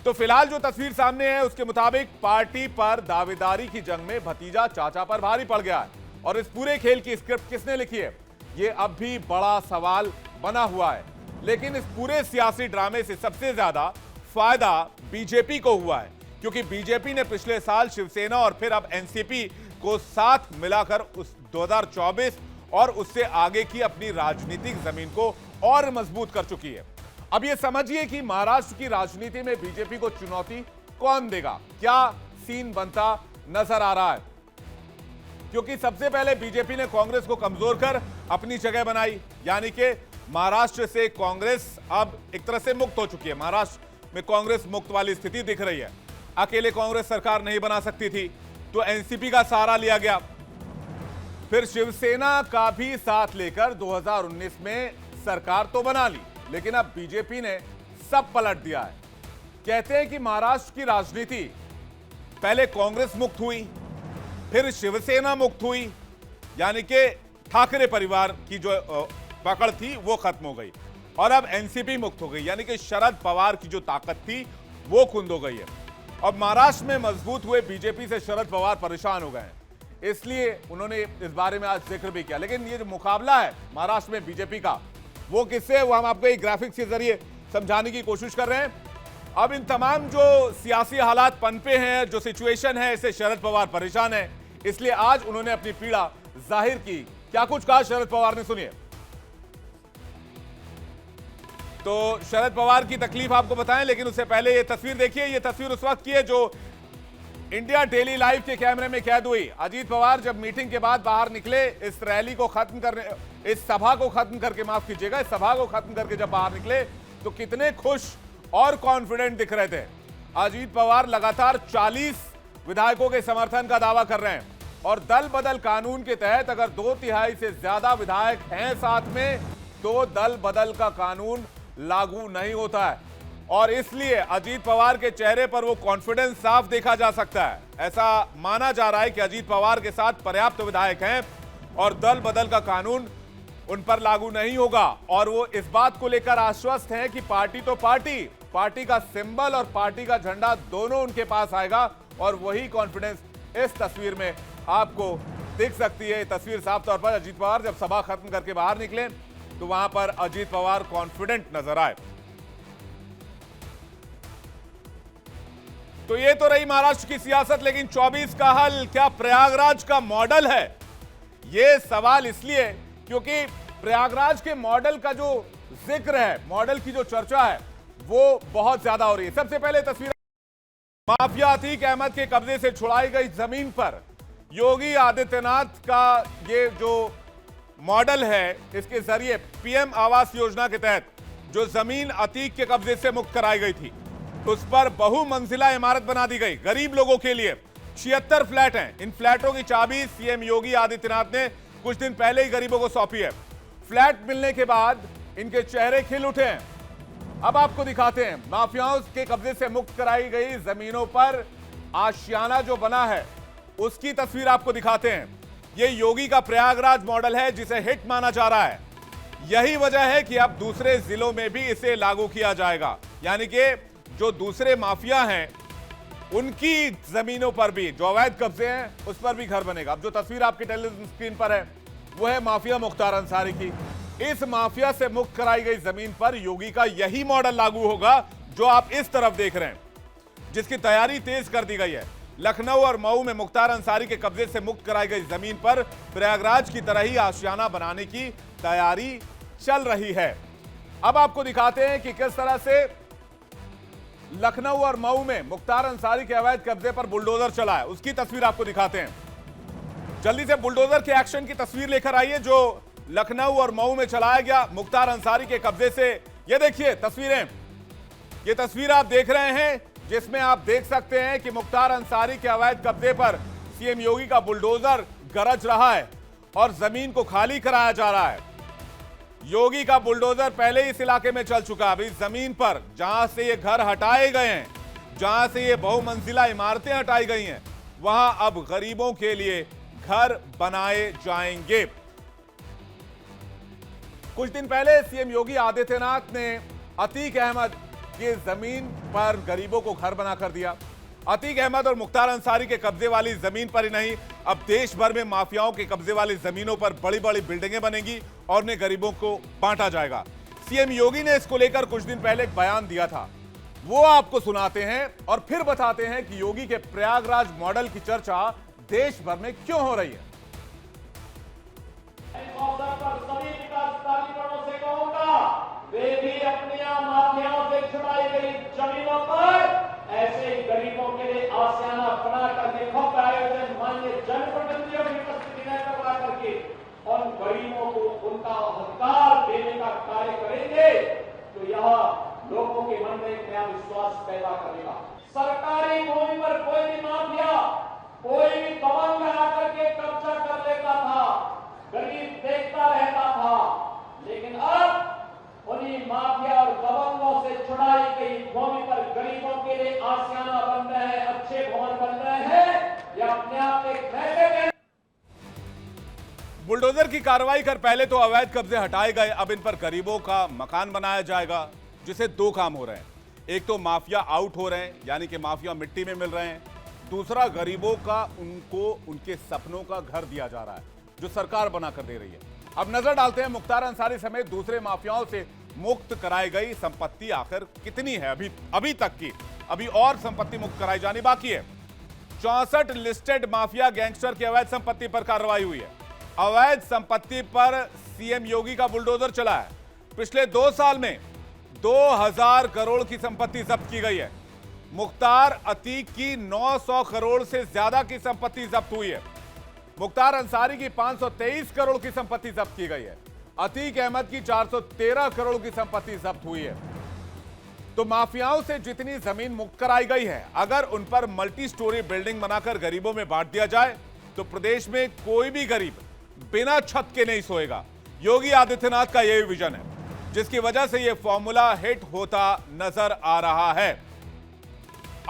तो फिलहाल जो तस्वीर सामने है उसके मुताबिक पार्टी पर दावेदारी की जंग में भतीजा चाचा पर भारी पड़ गया है। और इस पूरे खेल की स्क्रिप्ट किसने लिखी है, यह अब भी बड़ा सवाल बना हुआ है। लेकिन इस पूरे सियासी ड्रामे से सबसे ज्यादा फायदा बीजेपी को हुआ है, क्योंकि बीजेपी ने पिछले साल शिवसेना और फिर अब एनसीपी को साथ मिलाकर उस 2024 और उससे आगे की अपनी राजनीतिक जमीन को और मजबूत कर चुकी है। अब यह समझिए कि महाराष्ट्र की राजनीति में बीजेपी को चुनौती कौन देगा, क्या सीन बनता नजर आ रहा है। क्योंकि सबसे पहले बीजेपी ने कांग्रेस को कमजोर कर अपनी जगह बनाई, यानी कि महाराष्ट्र से कांग्रेस अब एक तरह से मुक्त हो चुकी है। महाराष्ट्र में कांग्रेस मुक्त वाली स्थिति दिख रही है। अकेले कांग्रेस सरकार नहीं बना सकती थी, तो एनसीपी का सहारा लिया गया। फिर शिवसेना का भी साथ लेकर 2019 में सरकार तो बना ली, लेकिन अब बीजेपी ने सब पलट दिया है। कहते हैं कि महाराष्ट्र की राजनीति पहले कांग्रेस मुक्त हुई, फिर शिवसेना मुक्त हुई, यानी कि ठाकरे परिवार की जो पकड़ थी वो खत्म हो गई, और अब एनसीपी मुक्त हो गई, यानी कि शरद पवार की जो ताकत थी वो खुंद हो गई है। अब महाराष्ट्र में मजबूत हुए बीजेपी से शरद पवार परेशान हो गए हैं, इसलिए उन्होंने इस बारे में आज जिक्र भी किया। लेकिन ये जो मुकाबला है महाराष्ट्र में बीजेपी का, वो किससे है, वो हम आपको एक ग्राफिक्स के जरिए समझाने की कोशिश कर रहे हैं। अब इन तमाम जो सियासी हालात पनपे हैं, जो सिचुएशन है, इससे शरद पवार परेशान है, इसलिए आज उन्होंने अपनी पीड़ा जाहिर की। क्या कुछ कहा शरद पवार ने, सुनिए। तो शरद पवार की तकलीफ आपको बताएं, लेकिन उससे पहले ये तस्वीर देखिए। ये तस्वीर उस वक्त की है जो इंडिया डेली लाइव के कैमरे में कैद हुई। अजीत पवार जब मीटिंग के बाद बाहर निकले, इस रैली को खत्म करने, इस सभा को खत्म करके, माफ कीजिएगा, इस सभा को खत्म करके जब बाहर निकले तो कितने खुश और कॉन्फिडेंट दिख रहे थे। अजीत पवार लगातार 40 विधायकों के समर्थन का दावा कर रहे हैं, और दल बदल कानून के तहत अगर 2/3 से ज्यादा विधायक हैं साथ में, तो दल बदल का कानून लागू नहीं होता है। और इसलिए अजीत पवार के चेहरे पर वो कॉन्फिडेंस साफ देखा जा सकता है। ऐसा माना जा रहा है कि अजीत पवार के साथ पर्याप्त विधायक हैं और दल बदल का कानून उन पर लागू नहीं होगा। और वो इस बात को लेकर आश्वस्त हैं कि पार्टी तो पार्टी का सिंबल और पार्टी का झंडा दोनों उनके पास आएगा, और वही कॉन्फिडेंस इस तस्वीर में आपको दिख सकती है। तस्वीर साफ तौर पर अजीत पवार जब सभा खत्म करके बाहर निकले तो वहां पर अजीत पवार कॉन्फिडेंट नजर आए। तो ये तो रही महाराष्ट्र की सियासत, लेकिन 24 का हल क्या प्रयागराज का मॉडल है? ये सवाल इसलिए क्योंकि प्रयागराज के मॉडल का जो जिक्र है, मॉडल की जो चर्चा है, वो बहुत ज्यादा हो रही है। सबसे पहले तस्वीर, माफिया अतीक अहमद के कब्जे से छुड़ाई गई जमीन पर योगी आदित्यनाथ का ये जो मॉडल है, इसके जरिए पीएम आवास योजना के तहत जो जमीन अतीक के कब्जे से मुक्त कराई गई थी, उस पर बहुमंजिला इमारत बना दी गई गरीब लोगों के लिए। 76 फ्लैट हैं। इन फ्लैटों की चाबी सीएम योगी आदित्यनाथ ने कुछ दिन पहले ही गरीबों को सौंपी है। फ्लैट मिलने के बाद इनके चेहरे खिल उठे हैं। अब आपको दिखाते हैं माफियाओं के कब्जे से मुक्त कराई गई जमीनों पर आशियाना जो बना है, उसकी तस्वीर आपको दिखाते हैं। यह योगी का प्रयागराज मॉडल है, जिसे हिट माना जा रहा है। यही वजह है कि अब दूसरे जिलों में भी इसे लागू किया जाएगा, यानी कि जो दूसरे माफिया हैं उनकी जमीनों पर भी जो अवैध कब्जे हैं उस पर भी घर बनेगा। अब जो तस्वीर आपकी टेलीविजन स्क्रीन पर है वो है माफिया मुख्तार अंसारी की। इस माफिया से मुक्त कराई गई जमीन पर योगी का यही मॉडल लागू होगा जो आप इस तरफ देख रहे हैं, जिसकी तैयारी तेज कर दी गई है। लखनऊ और मऊ में मुख्तार अंसारी के कब्जे से मुक्त कराई गई जमीन पर प्रयागराज की तरह ही आशियाना बनाने की तैयारी चल रही है। अब आपको दिखाते हैं कि किस तरह से लखनऊ और मऊ में मुख्तार अंसारी के अवैध कब्जे पर बुलडोजर चला है, उसकी तस्वीर आपको दिखाते हैं। जल्दी से बुलडोजर के एक्शन की तस्वीर लेकर आइए जो लखनऊ और मऊ में चलाया गया मुख्तार अंसारी के कब्जे से। ये देखिए तस्वीरें, ये तस्वीर आप देख रहे हैं जिसमें आप देख सकते हैं कि मुख्तार अंसारी के अवैध कब्जे पर सीएम योगी का बुलडोजर गरज रहा है और जमीन को खाली कराया जा रहा है। योगी का बुलडोजर पहले ही इस इलाके में चल चुका है। अभी जमीन पर जहां से ये घर हटाए गए हैं, जहां से ये बहुमंजिला इमारतें हटाई गई हैं, वहां अब गरीबों के लिए घर बनाए जाएंगे। कुछ दिन पहले सीएम योगी आदित्यनाथ ने अतीक अहमद की जमीन पर गरीबों को घर बनाकर दिया। अतीक अहमद और मुख्तार अंसारी के कब्जे वाली जमीन पर ही नहीं, अब देश भर में माफियाओं के कब्जे वाली जमीनों पर बड़ी बड़ी बिल्डिंगें बनेंगी और उन्हें गरीबों को बांटा जाएगा। सीएम योगी ने इसको लेकर कुछ दिन पहले एक बयान दिया था, वो आपको सुनाते हैं और फिर बताते हैं कि योगी के प्रयागराज मॉडल की चर्चा देश भर में क्यों हो रही है। सभी विकास प्राधिकरणों से कहूंगा, वे भी अपनी माफियाओं से छुड़ाई गई जमीनों पर ऐसे ही गरीबों के लिए आशियाना बनाकर देखो का आयोजन माननीय जनप्रतिनिधियों की उपस्थिति में करवा करके उन गरीबों को उनका अधिकार देने का कार्य करेंगे, तो यह लोगों के मन में एक नया विश्वास पैदा करेगा। सरकारी भूमि पर कोई भी माफिया, कोई भी दबंग आकर के कब्जा कर लेता था, गरीब देखता रहता था, लेकिन अब उन्हीं माफिया और दबंगों से छुड़ाई गई भूमि पर गरीबों के लिए आशियाना बन रहे हैं, अच्छे भवन बन रहे हैं। यह अपने आप में एक नैतिक। बुलडोजर की कार्रवाई कर पहले तो अवैध कब्जे हटाए गए, अब इन पर गरीबों का मकान बनाया जाएगा, जिसे दो काम हो रहे हैं। एक तो माफिया आउट हो रहे हैं, यानी कि माफिया मिट्टी में मिल रहे हैं। दूसरा, गरीबों का उनको उनके सपनों का घर दिया जा रहा है जो सरकार बनाकर दे रही है। अब नजर डालते हैं मुख्तार अंसारी समेत दूसरे माफियाओं से मुक्त कराई गई संपत्ति आखिर कितनी है अभी तक की। अभी और संपत्ति मुक्त कराई जानी बाकी है। 64 लिस्टेड माफिया गैंगस्टर की अवैध संपत्ति पर कार्रवाई हुई है। अवैध संपत्ति पर सीएम योगी का बुलडोजर चला है। पिछले 2 साल में 2000 करोड़ की संपत्ति जब्त की गई है। मुख्तार अतीक की 900 करोड़ से ज्यादा की संपत्ति जब्त हुई है। मुख्तार अंसारी की 523 करोड़ की संपत्ति जब्त की गई है। अतीक अहमद की 413 करोड़ की संपत्ति जब्त हुई है। तो माफियाओं से जितनी जमीन मुक्त कराई गई है, अगर उन पर मल्टी स्टोरी बिल्डिंग बनाकर गरीबों में बांट दिया जाए तो प्रदेश में कोई भी गरीब बिना छत के नहीं सोएगा। योगी आदित्यनाथ का यही विजन है, जिसकी वजह से यह फॉर्मूला हिट होता नजर आ रहा है।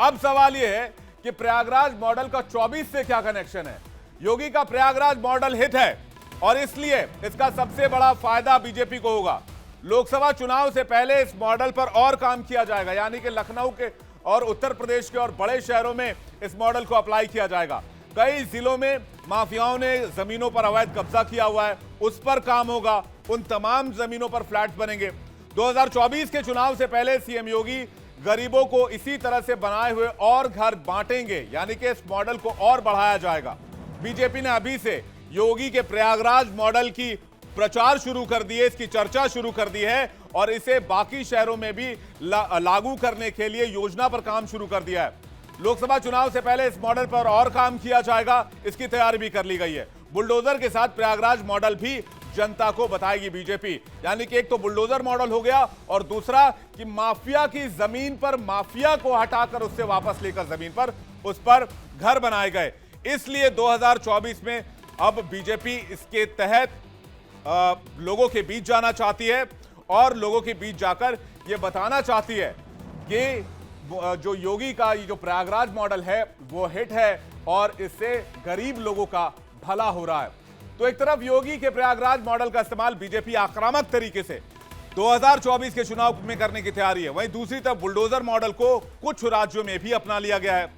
अब सवाल यह है कि प्रयागराज मॉडल का 24 से क्या कनेक्शन है। योगी का प्रयागराज मॉडल हिट है और इसलिए इसका सबसे बड़ा फायदा बीजेपी को होगा। लोकसभा चुनाव से पहले इस मॉडल पर और काम किया जाएगा, यानी कि लखनऊ के और उत्तर प्रदेश के और बड़े शहरों में इस मॉडल को अप्लाई किया जाएगा। कई जिलों में माफियाओं ने जमीनों पर अवैध कब्जा किया हुआ है, उस पर काम होगा। उन तमाम जमीनों पर फ्लैट्स बनेंगे। 2024 के चुनाव से पहले सीएम योगी गरीबों को इसी तरह से बनाए हुए और घर बांटेंगे, यानी कि इस मॉडल को और बढ़ाया जाएगा। बीजेपी ने अभी से योगी के प्रयागराज मॉडल की प्रचार शुरू कर दी है, इसकी चर्चा शुरू कर दी है और इसे बाकी शहरों में भी लागू करने के लिए योजना पर काम शुरू कर दिया है। लोकसभा चुनाव से पहले इस मॉडल पर और काम किया जाएगा, इसकी तैयारी भी कर ली गई है। बुलडोजर के साथ प्रयागराज मॉडल भी जनता को बताएगी बीजेपी, यानी कि एक तो बुलडोजर मॉडल हो गया और दूसरा कि माफिया की जमीन पर माफिया को हटाकर उससे वापस लेकर जमीन पर उस पर घर बनाए गए। इसलिए 2024 में अब बीजेपी इसके तहत लोगों के बीच जाना चाहती है और लोगों के बीच जाकर यह बताना चाहती है कि जो योगी का ये जो प्रयागराज मॉडल है वो हिट है और इससे गरीब लोगों का भला हो रहा है। तो एक तरफ योगी के प्रयागराज मॉडल का इस्तेमाल बीजेपी आक्रामक तरीके से 2024 के चुनाव में करने की तैयारी है, वहीं दूसरी तरफ बुलडोजर मॉडल को कुछ राज्यों में भी अपना लिया गया है।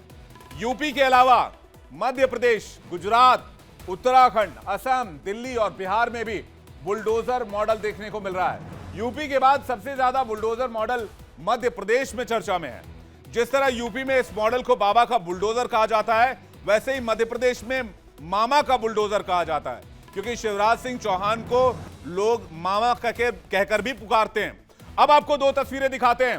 यूपी के अलावा मध्य प्रदेश, गुजरात, उत्तराखंड, असम, दिल्ली और बिहार में भी बुलडोजर मॉडल देखने को मिल रहा है। यूपी के बाद सबसे ज्यादा बुलडोजर मॉडल मध्य प्रदेश में चर्चा में है। जिस तरह यूपी में इस मॉडल को बाबा का बुलडोजर कहा जाता है, वैसे ही मध्य प्रदेश में मामा का बुलडोजर कहा जाता है, क्योंकि शिवराज सिंह चौहान को लोग मामा कहकर भी पुकारते हैं। अब आपको दो तस्वीरें दिखाते हैं।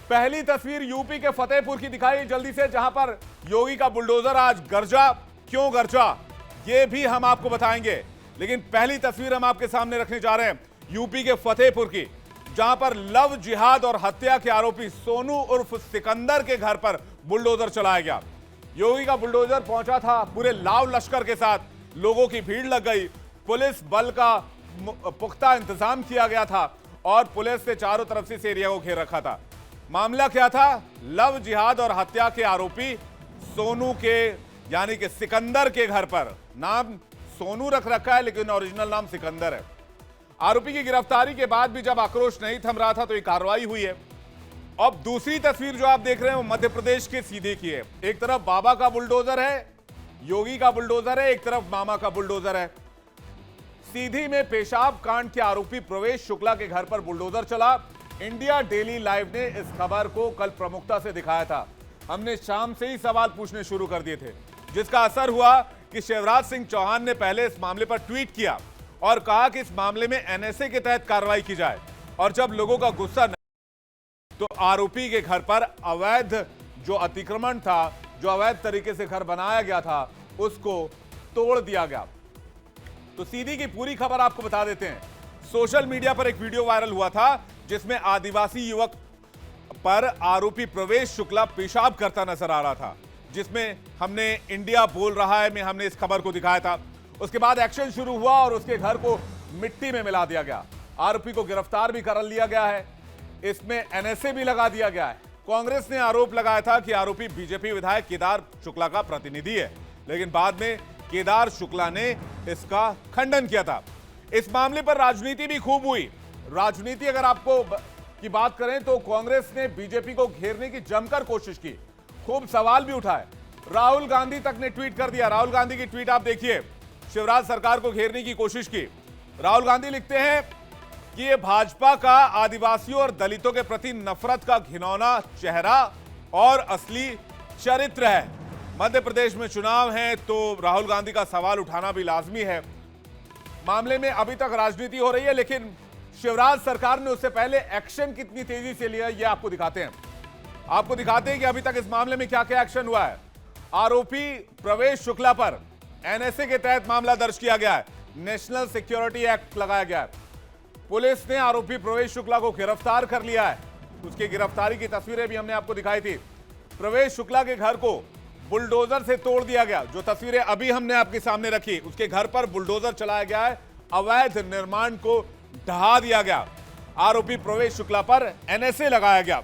पहली तस्वीर यूपी के फतेहपुर की दिखाई जल्दी से, जहां पर योगी का बुलडोजर आज गरजा। क्यों गरजा, ये भी हम आपको बताएंगे, लेकिन पहली तस्वीर हम आपके सामने रखने जा रहे हैं यूपी के फतेहपुर की, जहां पर लव जिहाद और हत्या के आरोपी सोनू उर्फ सिकंदर के घर पर बुलडोजर चलाया गया। योगी का बुलडोजर पहुंचा था पूरे लाव लश्कर के साथ, लोगों की भीड़ लग गई, पुलिस बल का पुख्ता इंतजाम किया गया था और पुलिस ने चारों तरफ से इस एरिया को घेर रखा था। मामला क्या था? लव जिहाद और हत्या के आरोपी सोनू के यानी कि सिकंदर के घर पर, नाम सोनू रख रखा है लेकिन ओरिजिनल नाम सिकंदर है। आरोपी की गिरफ्तारी के बाद भी जब आक्रोश नहीं थम रहा था तो ये कार्रवाई हुई है। अब दूसरी तस्वीर जो आप देख रहे हैं वो मध्य प्रदेश के सीधे की है। एक तरफ बाबा का बुलडोजर है, योगी का बुलडोजर है, एक तरफ मामा का बुलडोजर है। सीधी में पेशाब कांड के आरोपी प्रवेश शुक्ला के घर पर बुलडोजर चला। इंडिया डेली लाइव ने इस खबर को कल प्रमुखता से दिखाया था। हमने शाम से ही सवाल पूछने शुरू कर दिए थे, जिसका असर हुआ कि शिवराज सिंह चौहान ने पहले इस मामले पर ट्वीट किया और कहा कि इस मामले में एनएसए के तहत कार्रवाई की जाए। और जब लोगों का गुस्सा तो आरोपी के घर पर अवैध जो अतिक्रमण था, जो अवैध तरीके से घर बनाया गया था, उसको तोड़ दिया गया। तो सीधी की पूरी खबर आपको बता देते हैं। सोशल मीडिया पर एक वीडियो वायरल हुआ था जिसमें आदिवासी युवक पर आरोपी प्रवेश शुक्ला पेशाब करता नजर आ रहा था, जिसमें हमने इंडिया बोल रहा है में हमने इस खबर को दिखाया था। उसके बाद एक्शन शुरू हुआ और उसके घर को मिट्टी में मिला दिया गया। आरोपी को गिरफ्तार भी कर लिया गया है, इसमें एनएसए भी लगा दिया गया है। कांग्रेस ने आरोप लगाया था कि आरोपी बीजेपी विधायक केदार शुक्ला का प्रतिनिधि है, लेकिन बाद में केदार शुक्ला ने इसका खंडन किया था। इस मामले पर राजनीति भी खूब हुई। राजनीति अगर आपको की बात करें तो कांग्रेस ने बीजेपी को घेरने की जमकर कोशिश की, खूब सवाल भी उठाए। राहुल गांधी तक ने ट्वीट कर दिया। राहुल गांधी की ट्वीट आप देखिए, शिवराज सरकार को घेरने की कोशिश की। राहुल गांधी लिखते हैं कि यह भाजपा का आदिवासियों और दलितों के प्रति नफरत का घिनौना चेहरा और असली चरित्र है। मध्य प्रदेश में चुनाव है तो राहुल गांधी का सवाल उठाना भी लाजमी है। मामले में अभी तक राजनीति हो रही है, लेकिन शिवराज सरकार ने उससे पहले एक्शन कितनी तेजी से लिया ये आपको दिखाते हैं। आपको दिखाते हैं कि अभी तक इस मामले में क्या क्या एक्शन हुआ है। आरोपी प्रवेश शुक्ला पर एनएसए के तहत मामला दर्ज किया गया है, नेशनल सिक्योरिटी एक्ट लगाया गया है। पुलिस ने आरोपी प्रवेश शुक्ला को गिरफ्तार कर लिया है। उसकी गिरफ्तारी की तस्वीरें भी हमने आपको दिखाई थी। प्रवेश शुक्ला के घर को बुलडोजर से तोड़ दिया गया। जो तस्वीरें अभी हमने आपके सामने रखी, उसके घर पर बुलडोजर चलाया गया है, अवैध निर्माण को ढहा दिया गया। आरोपी प्रवेश शुक्ला पर एनएसए लगाया गया।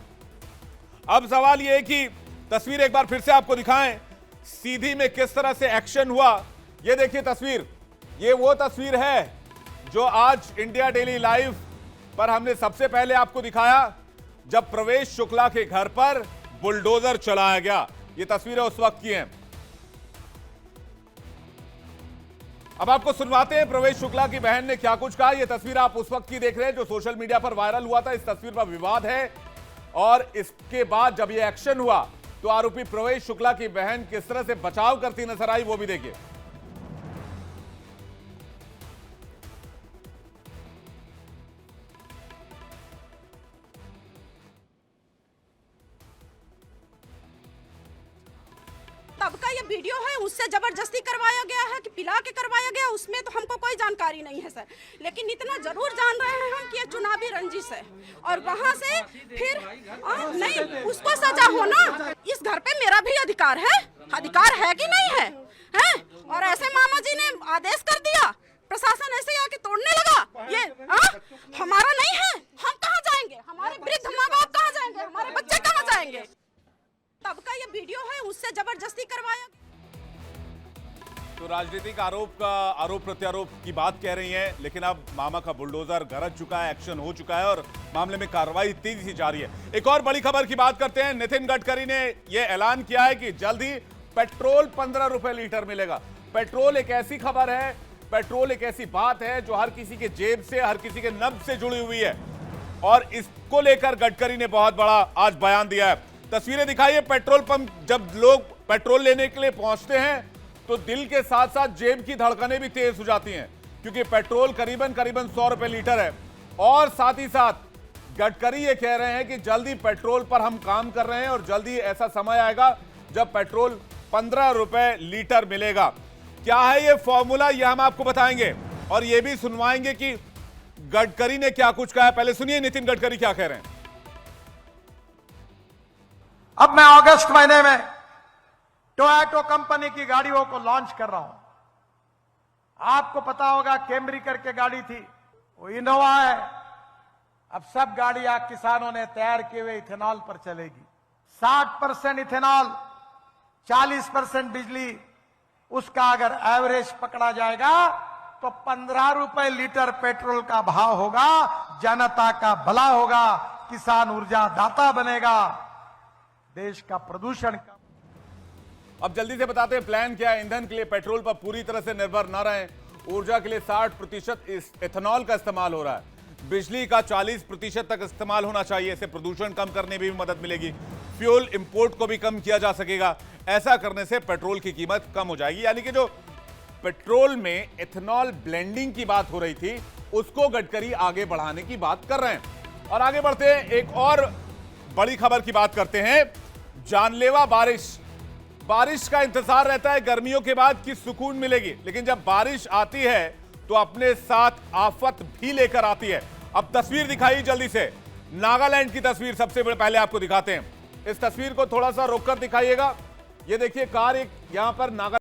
अब सवाल यह है कि तस्वीर एक बार फिर से आपको दिखाएं, सीधी में किस तरह से एक्शन हुआ। यह देखिए तस्वीर, ये वो तस्वीर है जो आज इंडिया डेली लाइव पर हमने सबसे पहले आपको दिखाया, जब प्रवेश शुक्ला के घर पर बुलडोजर चलाया गया। ये तस्वीरें उस वक्त की हैं। अब आपको सुनवाते हैं प्रवेश शुक्ला की बहन ने क्या कुछ कहा। यह तस्वीर आप उस वक्त की देख रहे हैं जो सोशल मीडिया पर वायरल हुआ था। इस तस्वीर पर विवाद है और इसके बाद जब यह एक्शन हुआ तो आरोपी प्रवेश शुक्ला की बहन किस तरह से बचाव करती नजर आई, वो भी देखिए। तब का ये वीडियो है, उससे जबरदस्ती करवाया गया है कि पिला के करवाया गया, उसमें तो हमको कोई जानकारी नहीं है सर। लेकिन इतना जरूर जान रहे हैं हम कि ये चुनावी रंजिश है और वहाँ से फिर नहीं उसको सजा होना। इस घर पे मेरा भी अधिकार है कि नहीं है, है? और ऐसे मामा जी ने आदेश कर दिया, प्रशासन ऐसे आके तोड़ने लगा। ये हमारा नहीं है, हम कहाँ जाएंगे? हमारे वृद्ध माँ बाप कहाँ जाएंगे? हमारे बच्चे कहाँ जाएंगे? तब का ये वीडियो है, उससे जबरदस्ती करवाया। तो राजनीतिक आरोप प्रत्यारोप की बात कह रही हैं, लेकिन अब मामा का बुलडोजर गरज चुका है, एक्शन हो चुका है और मामले में कार्रवाई तेजी से जारी है। एक और बड़ी खबर की बात करते हैं। नितिन गडकरी ने यह ऐलान किया है कि जल्द ही पेट्रोल 15 रुपए लीटर मिलेगा। पेट्रोल एक ऐसी खबर है पेट्रोल एक ऐसी बात है जो हर किसी के जेब से, हर किसी के नब्ज से जुड़ी हुई है और इसको लेकर गडकरी ने बहुत बड़ा आज बयान दिया है। तस्वीरें दिखाइए, पेट्रोल पंप जब लोग पेट्रोल लेने के लिए पहुंचते हैं तो दिल के साथ साथ जेब की धड़कनें भी तेज हो जाती हैं, क्योंकि पेट्रोल करीबन 100 रुपए लीटर है। और साथ ही साथ गडकरी ये कह रहे हैं कि जल्दी पेट्रोल पर हम काम कर रहे हैं और जल्दी ऐसा समय आएगा जब पेट्रोल 15 रुपए लीटर मिलेगा। क्या है ये फॉर्मूला, ये हम आपको बताएंगे और ये भी सुनवाएंगे कि गडकरी ने क्या कुछ कहा है। पहले सुनिए नितिन गडकरी क्या कह रहे हैं। अब मैं अगस्त महीने में टोयोटा कंपनी की गाड़ियों को लॉन्च कर रहा हूं। आपको पता होगा कैमरी करके गाड़ी थी, वो इनोवा है। अब सब गाड़ियां किसानों ने तैयार किए हुए इथेनॉल पर चलेगी। 60% इथेनॉल, 40% बिजली, उसका अगर एवरेज पकड़ा जाएगा तो 15 रुपए लीटर पेट्रोल का भाव होगा। जनता का भला होगा, किसान ऊर्जा दाता बनेगा, देश का प्रदूषण कम। अब जल्दी से बताते हैं प्लान क्या है। ईंधन के लिए पेट्रोल पर पूरी तरह से निर्भर न रहें। ऊर्जा के लिए 60% इथेनॉल का इस्तेमाल हो रहा है। बिजली का 40% तक इस्तेमाल होना चाहिए। इससे प्रदूषण कम करने में भी मदद मिलेगी। फ्यूल इंपोर्ट को भी कम किया जा सकेगा। ऐसा करने से पेट्रोल की कीमत कम हो जाएगी। यानी कि जो पेट्रोल में इथेनॉल ब्लेंडिंग की बात हो रही थी, उसको गडकरी आगे बढ़ाने की बात कर रहे हैं। और आगे बढ़ते हैं, एक और बड़ी खबर की बात करते हैं। जानलेवा बारिश का इंतजार रहता है गर्मियों के बाद कि सुकून मिलेगी, लेकिन जब बारिश आती है तो अपने साथ आफत भी लेकर आती है। अब तस्वीर दिखाई जल्दी से, नागालैंड की तस्वीर सबसे पहले आपको दिखाते हैं। इस तस्वीर को थोड़ा सा रोककर दिखाइएगा। ये देखिए, कार एक यहां पर नागा